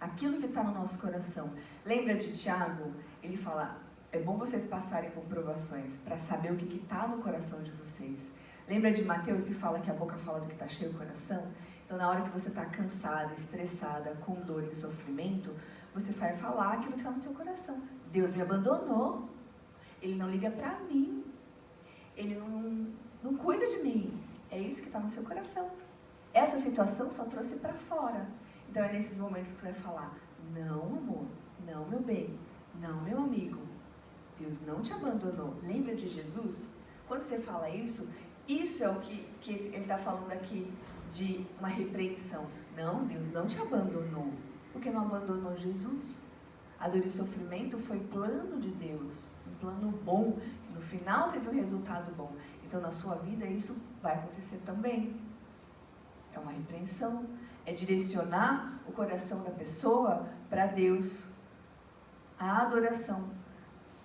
Aquilo que está no nosso coração. Lembra de Tiago? Ele fala, é bom vocês passarem por provações para saber o que está no coração de vocês. Lembra de Mateus que fala que a boca fala do que está cheio o coração? Então, na hora que você está cansada, estressada, com dor e sofrimento, você vai falar aquilo que está no seu coração. Deus me abandonou. Ele não liga para mim. Ele não cuida de mim. É isso que está no seu coração. Essa situação só trouxe para fora. Então, é nesses momentos que você vai falar, não, amor, não, meu bem, não, meu amigo. Deus não te abandonou. Lembra de Jesus? Quando você fala isso é o que ele está falando aqui de uma repreensão. Não, Deus não te abandonou. Porque não abandonou Jesus? A dor e o sofrimento foi plano de Deus, um plano bom, que no final teve um resultado bom. Então, na sua vida, isso vai acontecer também. É uma repreensão, é direcionar o coração da pessoa para Deus. A adoração.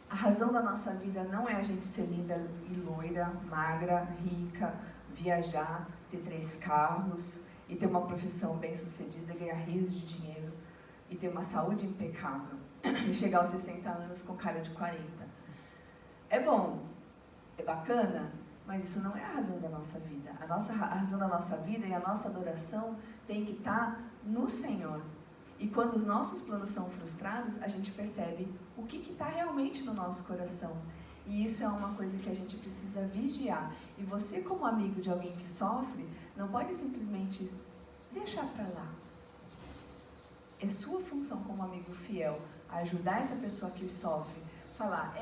A razão da nossa vida não é a gente ser linda e loira, magra, rica, viajar, ter 3 carros e ter uma profissão bem-sucedida, ganhar rios de dinheiro e ter uma saúde impecável e chegar aos 60 anos com cara de 40. É bom, é bacana, mas isso não é a razão da nossa vida. A razão da nossa vida e a nossa adoração tem que estar no Senhor. E quando os nossos planos são frustrados, a gente percebe o que está realmente no nosso coração. E isso é uma coisa que a gente precisa vigiar. E você, como amigo de alguém que sofre, não pode simplesmente deixar para lá. É sua função como amigo fiel ajudar essa pessoa que sofre, falar,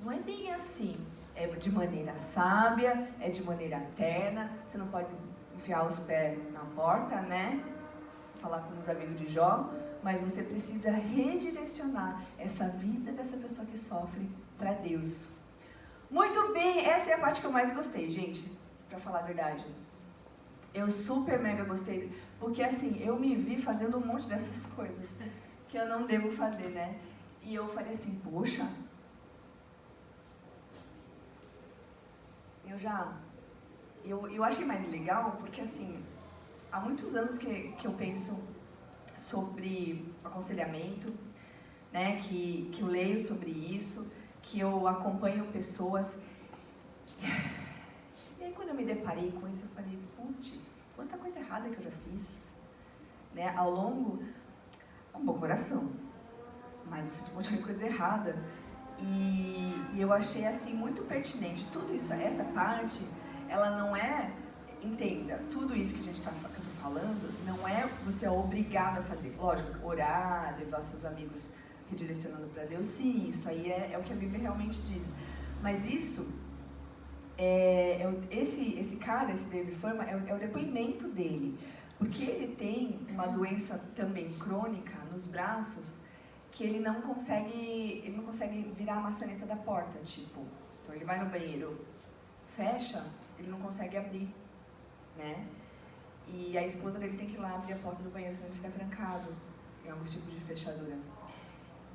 não é bem assim. É de maneira sábia, é de maneira terna. Você não pode enfiar os pés na porta, né? Falar com os amigos de Jó, mas você precisa redirecionar essa vida dessa pessoa que sofre para Deus. Muito bem, essa é a parte que eu mais gostei, gente, para falar a verdade. Eu super mega gostei, porque assim, eu me vi fazendo um monte dessas coisas que eu não devo fazer, né? E eu falei assim, poxa, eu achei mais legal porque, assim, há muitos anos que eu penso sobre aconselhamento, né, que eu leio sobre isso, que eu acompanho pessoas. E aí, quando eu me deparei com isso, eu falei, putz, quanta coisa errada que eu já fiz, né, ao longo, com bom coração, mas eu fiz um monte de coisa errada. E eu achei, assim, muito pertinente. Tudo isso, essa parte, ela não é, entenda, tudo isso que que eu tô falando, não é você é obrigado a fazer. Lógico, orar, levar seus amigos redirecionando para Deus, sim, isso aí é o que a Bíblia realmente diz. Mas isso, esse cara, esse David Furman, é o depoimento dele. Porque ele tem uma doença também crônica nos braços, que ele não consegue virar a maçaneta da porta, tipo. Então ele vai no banheiro, fecha, ele não consegue abrir, né? E a esposa dele tem que ir lá abrir a porta do banheiro, senão ele fica trancado em alguns tipos de fechadura.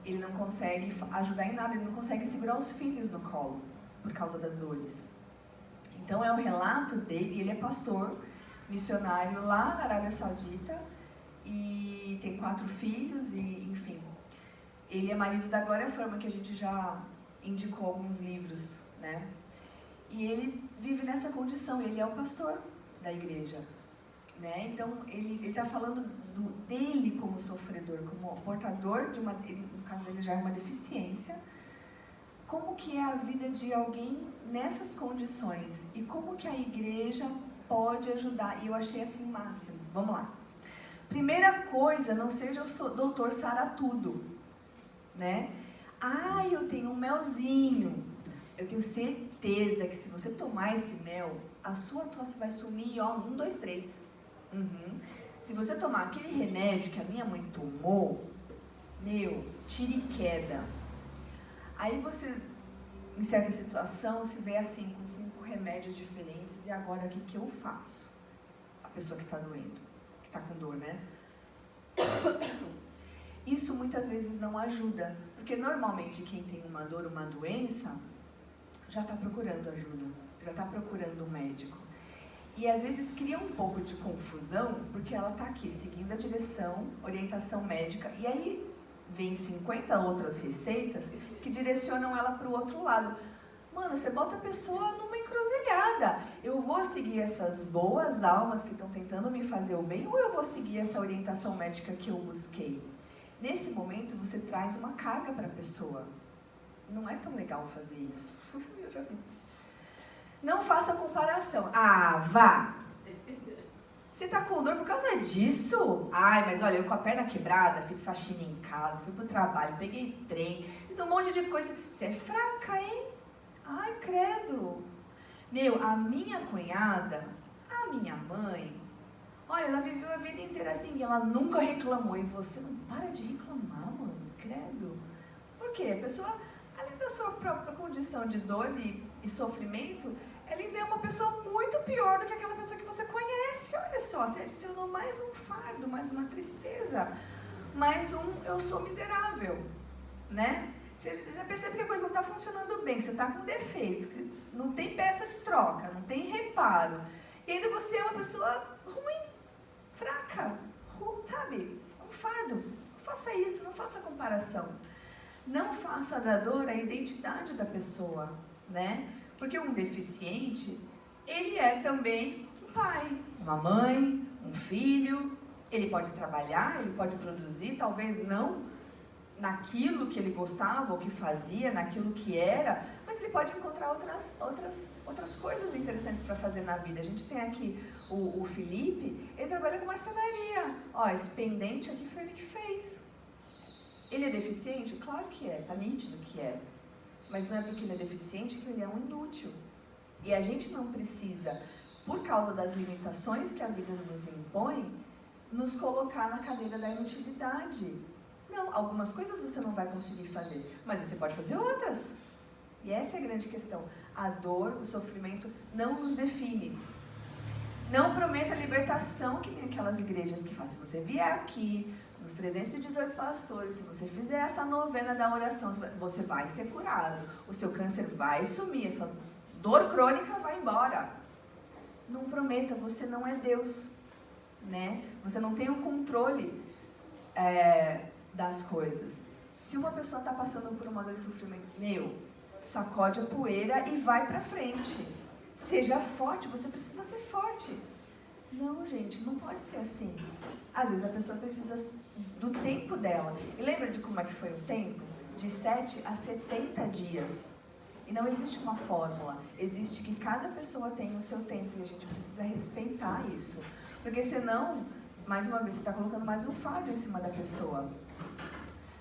Ele não consegue ajudar em nada, ele não consegue segurar os filhos no colo, por causa das dores. Então é o relato dele, ele é pastor, missionário lá na Arábia Saudita, e tem 4 filhos, e enfim. Ele é marido da Glória Furman, que a gente já indicou alguns livros, né? E ele vive nessa condição, ele é o pastor da igreja, né? Então, ele está falando dele como sofredor, como portador de uma, no caso dele já é uma deficiência, como que é a vida de alguém nessas condições e como que a igreja pode ajudar. E eu achei assim máximo. Vamos lá. Primeira coisa, não seja o doutor Saratudo, né? Ah, eu tenho um melzinho. Eu tenho certeza que se você tomar esse mel, a sua tosse vai sumir, ó, 1, 2, 3. Se você tomar aquele remédio que a minha mãe tomou, tira e queda. Aí você, em certa situação, se vê assim, com 5 remédios diferentes, e agora o que eu faço? A pessoa que está doendo, que está com dor, né? Isso muitas vezes não ajuda, porque normalmente quem tem uma dor, uma doença, já está procurando ajuda, já está procurando um médico. E às vezes cria um pouco de confusão, porque ela está aqui seguindo a direção, orientação médica, e aí vem 50 outras receitas que direcionam ela para o outro lado. Mano, você bota a pessoa numa encruzilhada. Eu vou seguir essas boas almas que estão tentando me fazer o bem, ou eu vou seguir essa orientação médica que eu busquei? Nesse momento, você traz uma carga para a pessoa. Não é tão legal fazer isso. Eu já fiz. Não faça comparação. Ah, vá! Você tá com dor por causa disso? Ai, mas olha, eu com a perna quebrada, fiz faxina em casa, fui pro trabalho, peguei trem, fiz um monte de coisa. Você é fraca, hein? Ai, credo! A minha cunhada, a minha mãe, olha, ela viveu a vida inteira assim, e ela nunca reclamou. E você não para de reclamar, mano, credo. Por quê? A pessoa, além da sua própria condição de dor e sofrimento, ela ainda é uma pessoa muito pior do que aquela pessoa que você conhece. Olha só, você adicionou mais um fardo, mais uma tristeza, mais um eu sou miserável, né? Você já percebe que a coisa não está funcionando bem, que você está com defeito, que não tem peça de troca, não tem reparo. E ainda você é uma pessoa ruim, fraca, sabe? É um fardo. Não faça isso, não faça comparação. Não faça da dor a identidade da pessoa, né? Porque um deficiente, ele é também um pai, uma mãe, um filho. Ele pode trabalhar, ele pode produzir, talvez não naquilo que ele gostava ou que fazia, naquilo que era, mas ele pode encontrar outras coisas interessantes para fazer na vida. A gente tem aqui o Felipe, ele trabalha com marcenaria. Ó, esse pendente aqui foi ele que fez. Ele é deficiente? Claro que é, tá nítido que é. Mas não é porque ele é deficiente que ele é um inútil. E a gente não precisa, por causa das limitações que a vida nos impõe, nos colocar na cadeira da inutilidade. Não, algumas coisas você não vai conseguir fazer, mas você pode fazer outras. E essa é a grande questão. A dor, o sofrimento não nos define. Não prometa libertação que nem aquelas igrejas que fazem. Se você vier aqui, nos 318 pastores, se você fizer essa novena da oração, você vai ser curado. O seu câncer vai sumir, a sua dor crônica vai embora. intrometa, você não é Deus, né? Você não tem o controle das coisas. Se uma pessoa está passando por uma dor e sofrimento, sacode a poeira e vai pra frente. Seja forte, você precisa ser forte. Não, gente, não pode ser assim. Às vezes a pessoa precisa do tempo dela. E lembra de como é que foi o tempo? De 7 a 70 dias. E não existe uma fórmula. Existe que cada pessoa tem o seu tempo e a gente precisa respeitar isso. Porque senão, mais uma vez, você está colocando mais um fardo em cima da pessoa.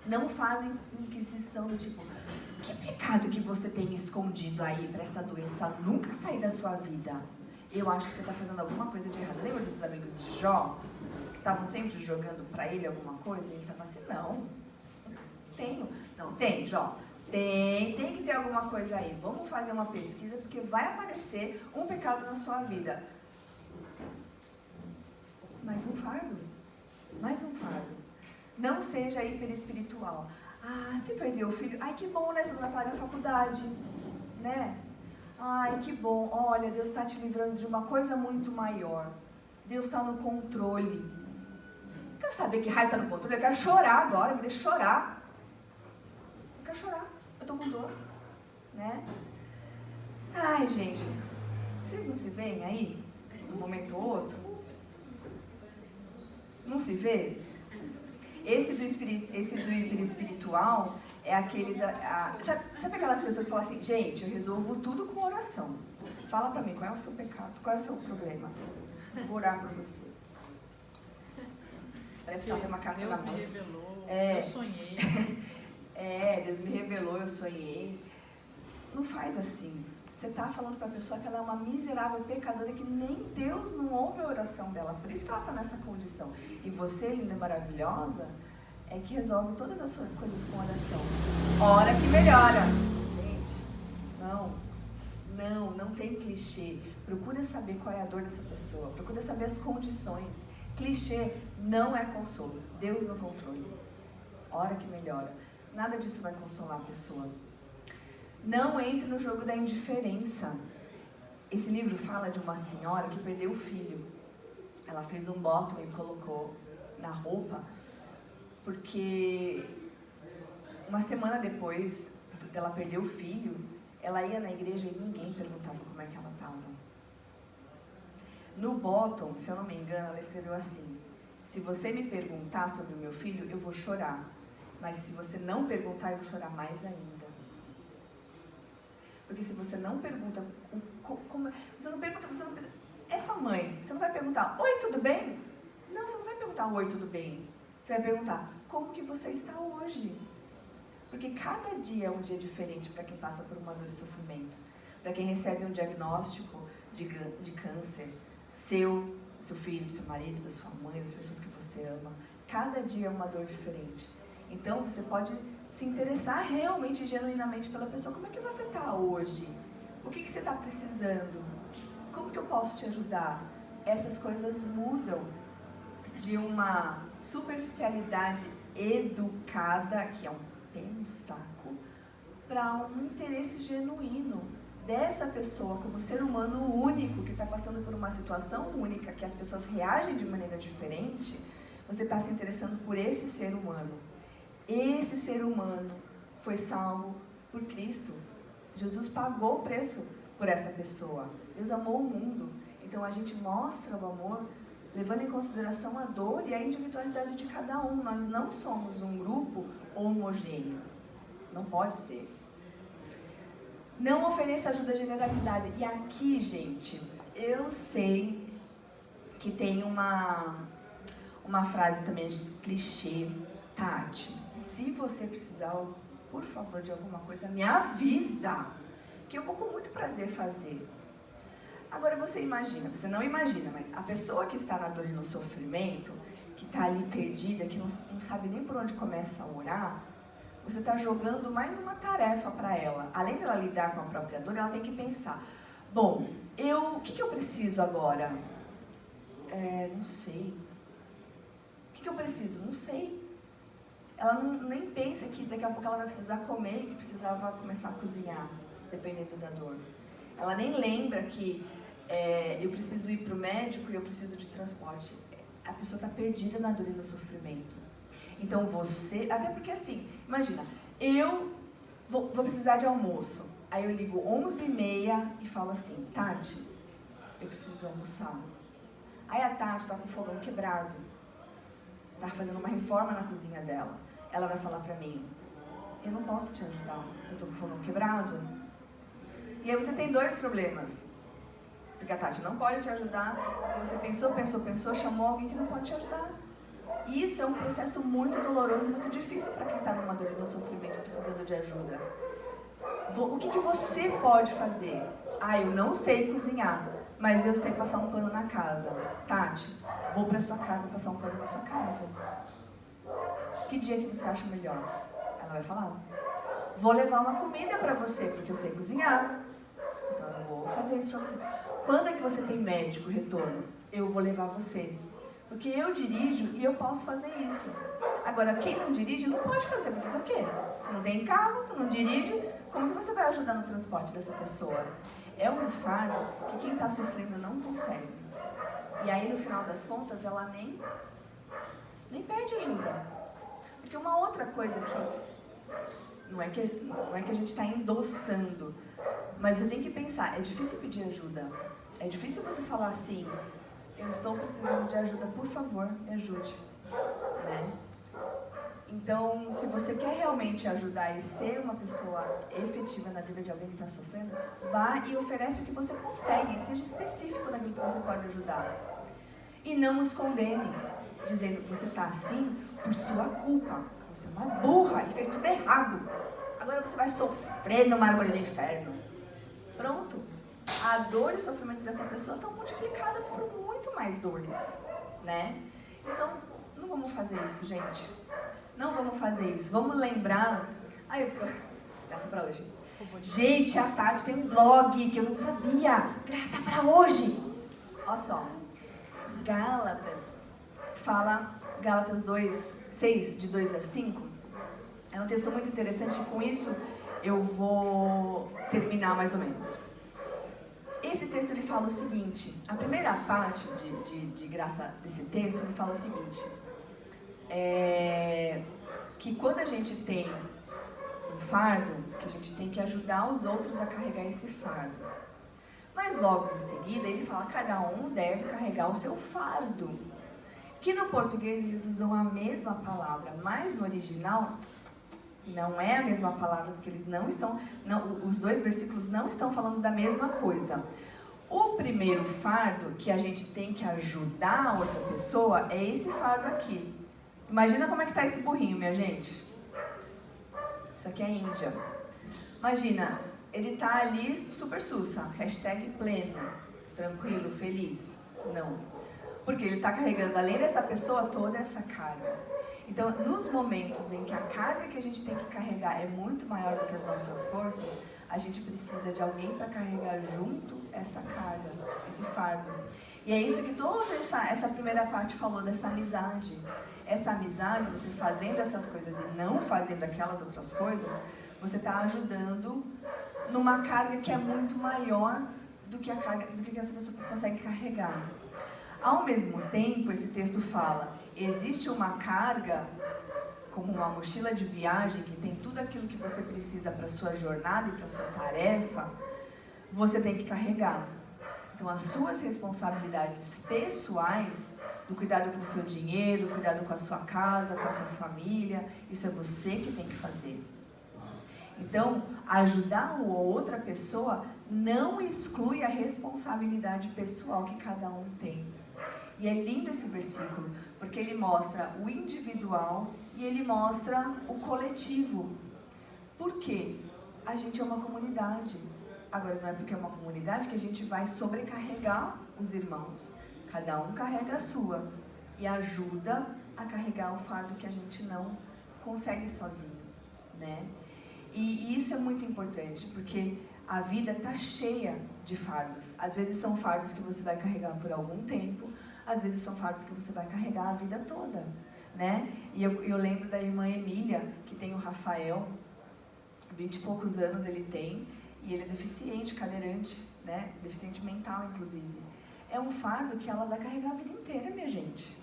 Não fazem inquisição do tipo, que pecado que você tem escondido aí para essa doença nunca sair da sua vida? Eu acho que você está fazendo alguma coisa de errado. Lembra dos amigos de Jó? Que estavam sempre jogando para ele alguma coisa? E ele estava assim, não, tenho. Não, tem, Jó. Tem que ter alguma coisa aí. Vamos fazer uma pesquisa, porque vai aparecer um pecado na sua vida. Mais um fardo. Mais um fardo. Não seja hiperespiritual. Ah, se perdeu o filho, ai que bom, né? Você não vai pagar a faculdade, né? Ai, que bom. Olha, Deus está te livrando de uma coisa muito maior. Deus está no controle. Eu quero saber que raio está no controle. Eu quero chorar agora, me deixa chorar. Eu quero chorar. Eu estou com dor, né? Ai, gente, vocês não se veem aí? Um momento ou outro? Não se vê? Esse do hiperespiritual é aqueles... sabe aquelas pessoas que falam assim, gente, eu resolvo tudo com oração. Fala pra mim, qual é o seu pecado? Qual é o seu problema? Eu vou orar por você. Parece que ela tem uma carta na mão. Deus me revelou, eu sonhei. Deus me revelou, eu sonhei. Não faz assim. Você está falando para a pessoa que ela é uma miserável pecadora, que nem Deus não ouve a oração dela. Por isso que ela está nessa condição. E você, linda e maravilhosa, é que resolve todas as suas coisas com oração. Hora que melhora. Gente, não tem clichê. Procura saber qual é a dor dessa pessoa. Procura saber as condições. Clichê não é consolo. Deus no controle. Hora que melhora. Nada disso vai consolar a pessoa. Não entre no jogo da indiferença. Esse livro fala de uma senhora que perdeu o filho. Ela fez um bottom e colocou na roupa, porque uma semana depois dela perder o filho, ela ia na igreja e ninguém perguntava como é que ela estava. No bottom, se eu não me engano, ela escreveu assim: se você me perguntar sobre o meu filho, eu vou chorar. Mas se você não perguntar, eu vou chorar mais ainda. Porque se você não pergunta, essa mãe, você não vai perguntar, oi, tudo bem? Não, você não vai perguntar, oi, tudo bem? Você vai perguntar, como que você está hoje? Porque cada dia é um dia diferente para quem passa por uma dor e sofrimento. Para quem recebe um diagnóstico de câncer, seu filho, do seu marido, da sua mãe, das pessoas que você ama. Cada dia é uma dor diferente. Então, você pode se interessar realmente, genuinamente pela pessoa. Como é que você está hoje? O que você está precisando? Como que eu posso te ajudar? Essas coisas mudam de uma superficialidade educada, que é um pé no saco, para um interesse genuíno dessa pessoa como ser humano único, que está passando por uma situação única, que as pessoas reagem de maneira diferente. Você está se interessando por esse ser humano. Esse ser humano foi salvo por Cristo. Jesus pagou o preço por essa pessoa. Deus amou o mundo. Então a gente mostra o amor levando em consideração a dor e a individualidade de cada um. Nós não somos um grupo homogêneo. Não pode ser. Não ofereça ajuda generalizada. E aqui, gente, eu sei que tem uma frase também de clichê. Tati, se você precisar, por favor, de alguma coisa, me avisa, que eu vou com muito prazer fazer. Agora você imagina, você não imagina, mas a pessoa que está na dor e no sofrimento, que está ali perdida, que não sabe nem por onde começa a orar, você está jogando mais uma tarefa para ela. Além dela lidar com a própria dor, ela tem que pensar, bom, o que eu preciso agora? Não sei. O que eu preciso? Não sei. Ela nem pensa que daqui a pouco ela vai precisar comer e que precisava começar a cozinhar, dependendo da dor. Ela nem lembra que eu preciso ir para o médico e eu preciso de transporte. A pessoa está perdida na dor e no sofrimento. Então você, até porque assim, imagina, eu vou precisar de almoço. Aí eu ligo 11h30 e falo assim, Tati, eu preciso almoçar. Aí a Tati está com o fogão quebrado. Está fazendo uma reforma na cozinha dela. Ela vai falar para mim, eu não posso te ajudar, eu estou com o fogão quebrado. E aí você tem dois problemas. Porque a Tati não pode te ajudar, você pensou, chamou alguém que não pode te ajudar. E isso é um processo muito doloroso, muito difícil para quem está numa dor e num sofrimento precisando de ajuda. O que você pode fazer? Eu não sei cozinhar, mas eu sei passar um pano na casa. Tati, vou para sua casa passar um pano na sua casa. Que dia que você acha melhor? Ela vai falar. Vou levar uma comida para você, porque eu sei cozinhar. Então eu vou fazer isso para você. Quando é que você tem médico, retorno? Eu vou levar você. Porque eu dirijo e eu posso fazer isso. Agora, quem não dirige não pode fazer. Vai fazer o quê? Você não tem carro, você não dirige, como que você vai ajudar no transporte dessa pessoa? É um fardo que quem está sofrendo não consegue. E aí, no final das contas, ela nem pede ajuda. Porque uma outra coisa que não é que a gente está endossando, mas você tem que pensar, é difícil pedir ajuda. É difícil você falar assim, eu estou precisando de ajuda, por favor, me ajude. Né? Então, se você quer realmente ajudar e ser uma pessoa efetiva na vida de alguém que está sofrendo, vá e oferece o que você consegue, seja específico naquilo que você pode ajudar. E não os condene, dizendo que você está assim por sua culpa. Você é uma burra e fez tudo errado. Agora você vai sofrer no mármore do inferno. Pronto. A dor e o sofrimento dessa pessoa estão multiplicadas por muito mais dores, né? Então, não vamos fazer isso, gente. Não vamos fazer isso. Vamos lembrar... Graça pra hoje. Gente, a Tati tem um blog que eu não sabia. Graça pra hoje. Olha só. Gálatas fala... Gálatas 6, de 2 a 5. É um texto muito interessante e com isso eu vou terminar mais ou menos. Esse texto ele fala o seguinte, a primeira parte de graça desse texto ele fala o seguinte, que quando a gente tem um fardo, que a gente tem que ajudar os outros a carregar esse fardo. Mas logo em seguida ele fala que cada um deve carregar o seu fardo. Que no português eles usam a mesma palavra, mas no original não é a mesma palavra, porque eles os dois versículos não estão falando da mesma coisa. O primeiro fardo que a gente tem que ajudar a outra pessoa é esse fardo aqui. Imagina como é que tá esse burrinho, minha gente. Isso aqui é Índia. Imagina, ele tá ali super sussa, #pleno, tranquilo, feliz. Não. Porque ele está carregando, além dessa pessoa, toda essa carga. Então, nos momentos em que a carga que a gente tem que carregar é muito maior do que as nossas forças, a gente precisa de alguém para carregar junto essa carga, esse fardo. E é isso que toda essa primeira parte falou, dessa amizade. Essa amizade, você fazendo essas coisas e não fazendo aquelas outras coisas, você está ajudando numa carga que é muito maior do que essa pessoa consegue carregar. Ao mesmo tempo, esse texto fala, existe uma carga, como uma mochila de viagem, que tem tudo aquilo que você precisa para a sua jornada e para a sua tarefa, você tem que carregar. Então, as suas responsabilidades pessoais, do cuidado com o seu dinheiro, cuidado com a sua casa, com a sua família, isso é você que tem que fazer. Então, ajudar a outra pessoa não exclui a responsabilidade pessoal que cada um tem. E é lindo esse versículo, porque ele mostra o individual e ele mostra o coletivo. Por quê? A gente é uma comunidade. Agora, não é porque é uma comunidade que a gente vai sobrecarregar os irmãos. Cada um carrega a sua e ajuda a carregar o fardo que a gente não consegue sozinho, né? E isso é muito importante, porque a vida está cheia de fardos. Às vezes são fardos que você vai carregar por algum tempo, às vezes são fardos que você vai carregar a vida toda, né? E eu lembro da irmã Emília, que tem o Rafael, 20 e poucos anos ele tem, e ele é deficiente, cadeirante. né? Deficiente mental, inclusive. É um fardo que ela vai carregar a vida inteira, minha gente.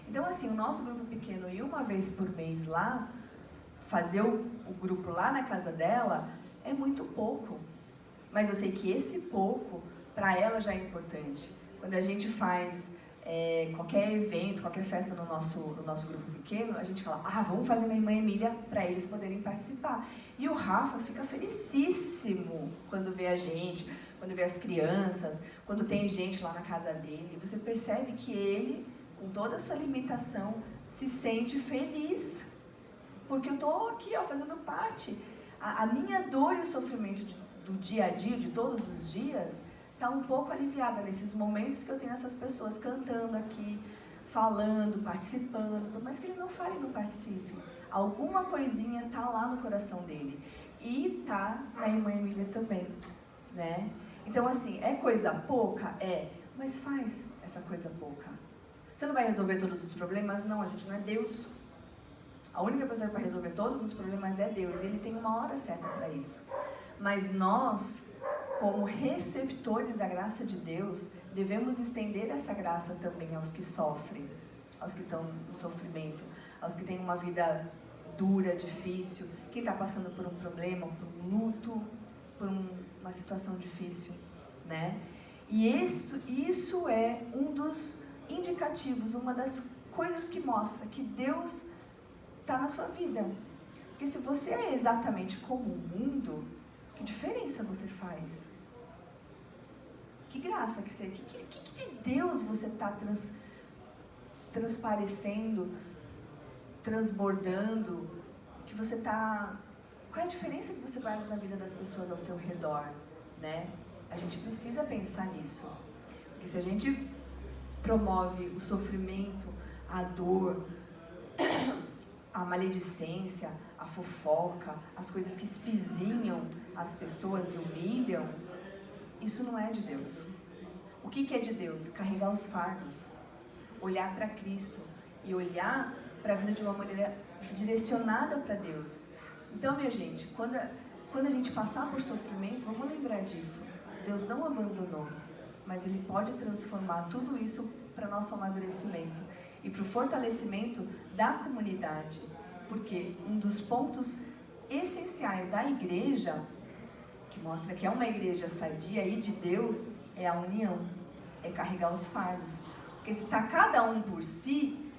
Então, assim, o nosso grupo pequeno ir uma vez por mês lá, fazer o grupo lá na casa dela, é muito pouco. Mas eu sei que esse pouco, para ela já é importante. Quando a gente faz qualquer evento, qualquer festa no nosso grupo pequeno, a gente fala, vamos fazer na Irmã Emília para eles poderem participar. E o Rafa fica felicíssimo quando vê a gente, quando vê as crianças, quando tem gente lá na casa dele. Você percebe que ele, com toda a sua limitação, se sente feliz. Porque eu estou aqui, fazendo parte. A minha dor e o sofrimento do dia a dia, de todos os dias, está um pouco aliviada nesses momentos que eu tenho essas pessoas cantando aqui, falando, participando, por mais que ele não fale e não participe. Alguma coisinha está lá no coração dele. E está na Irmã Emília também, né? Então, assim, é coisa pouca? É, mas faz essa coisa pouca. Você não vai resolver todos os problemas? Não, a gente não é Deus. A única pessoa para resolver todos os problemas é Deus. E Ele tem uma hora certa para isso. Mas nós, como receptores da graça de Deus, devemos estender essa graça também aos que sofrem, aos que estão no sofrimento, aos que têm uma vida dura, difícil, quem está passando por um problema, por um luto, por uma situação difícil, né? E isso é um dos indicativos, uma das coisas que mostra que Deus está na sua vida. Porque se você é exatamente como o mundo, que diferença você faz? Que graça que você... Que de Deus você está transparecendo, transbordando, que você está... Qual é a diferença que você faz na vida das pessoas ao seu redor, né? A gente precisa pensar nisso. Porque se a gente promove o sofrimento, a dor, a maledicência, a fofoca, as coisas que espizinham as pessoas e humilham, isso não é de Deus. O que é de Deus? Carregar os fardos, olhar para Cristo e olhar para a vida de uma maneira direcionada para Deus. Então, minha gente, quando a gente passar por sofrimento, vamos lembrar disso. Deus não abandonou, mas Ele pode transformar tudo isso para nosso amadurecimento e para o fortalecimento da comunidade. Porque um dos pontos essenciais da igreja, que mostra que é uma igreja sadia e de Deus, é a união, é carregar os fardos. Porque se está cada um por si,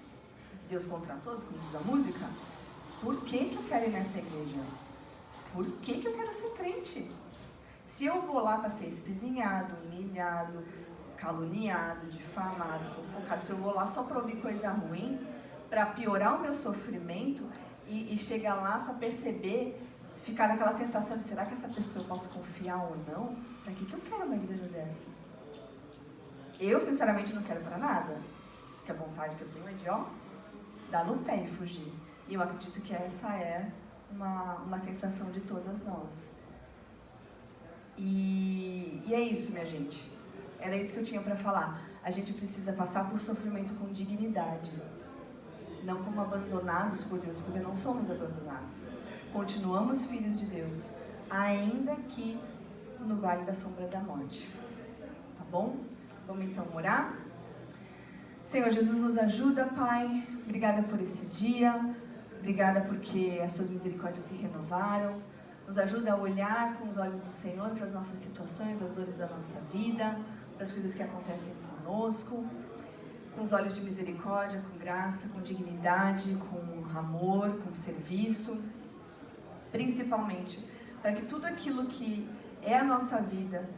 Deus contra todos, como diz a música, por que eu quero ir nessa igreja? Por que eu quero ser crente? Se eu vou lá para ser espizinhado, humilhado, caluniado, difamado, fofocado, se eu vou lá só para ouvir coisa ruim, para piorar o meu sofrimento e chegar lá só perceber, ficar naquela sensação de será que essa pessoa eu posso confiar ou não? Para que eu quero uma igreja dessa? Eu, sinceramente, não quero para nada. Porque a vontade que eu tenho é de, dar no pé e fugir. E eu acredito que essa é uma sensação de todas nós. E é isso, minha gente. Era isso que eu tinha para falar. A gente precisa passar por sofrimento com dignidade. Não como abandonados por Deus, porque não somos abandonados. Continuamos filhos de Deus, ainda que no vale da sombra da morte. Tá bom? Vamos então orar? Senhor Jesus, nos ajuda, Pai. Obrigada por esse dia. Obrigada porque as Tuas misericórdias se renovaram. Nos ajuda a olhar com os olhos do Senhor para as nossas situações, as dores da nossa vida, para as coisas que acontecem conosco, com os olhos de misericórdia, com graça, com dignidade, com amor, com serviço, principalmente para que tudo aquilo que é a nossa vida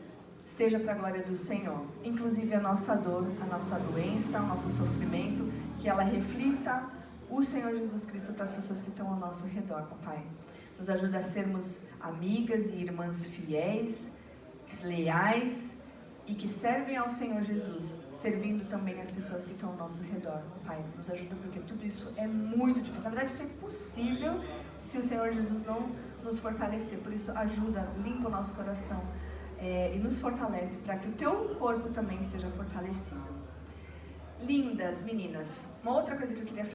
seja para a glória do Senhor, inclusive a nossa dor, a nossa doença, o nosso sofrimento, que ela reflita o Senhor Jesus Cristo para as pessoas que estão ao nosso redor, papai. Nos ajuda a sermos amigas e irmãs fiéis, leais e que servem ao Senhor Jesus, servindo também as pessoas que estão ao nosso redor. Pai, nos ajuda porque tudo isso é muito difícil. Na verdade, isso é impossível se o Senhor Jesus não nos fortalecer. Por isso, ajuda, limpa o nosso coração e nos fortalece para que o teu corpo também esteja fortalecido. Lindas, meninas, uma outra coisa que eu queria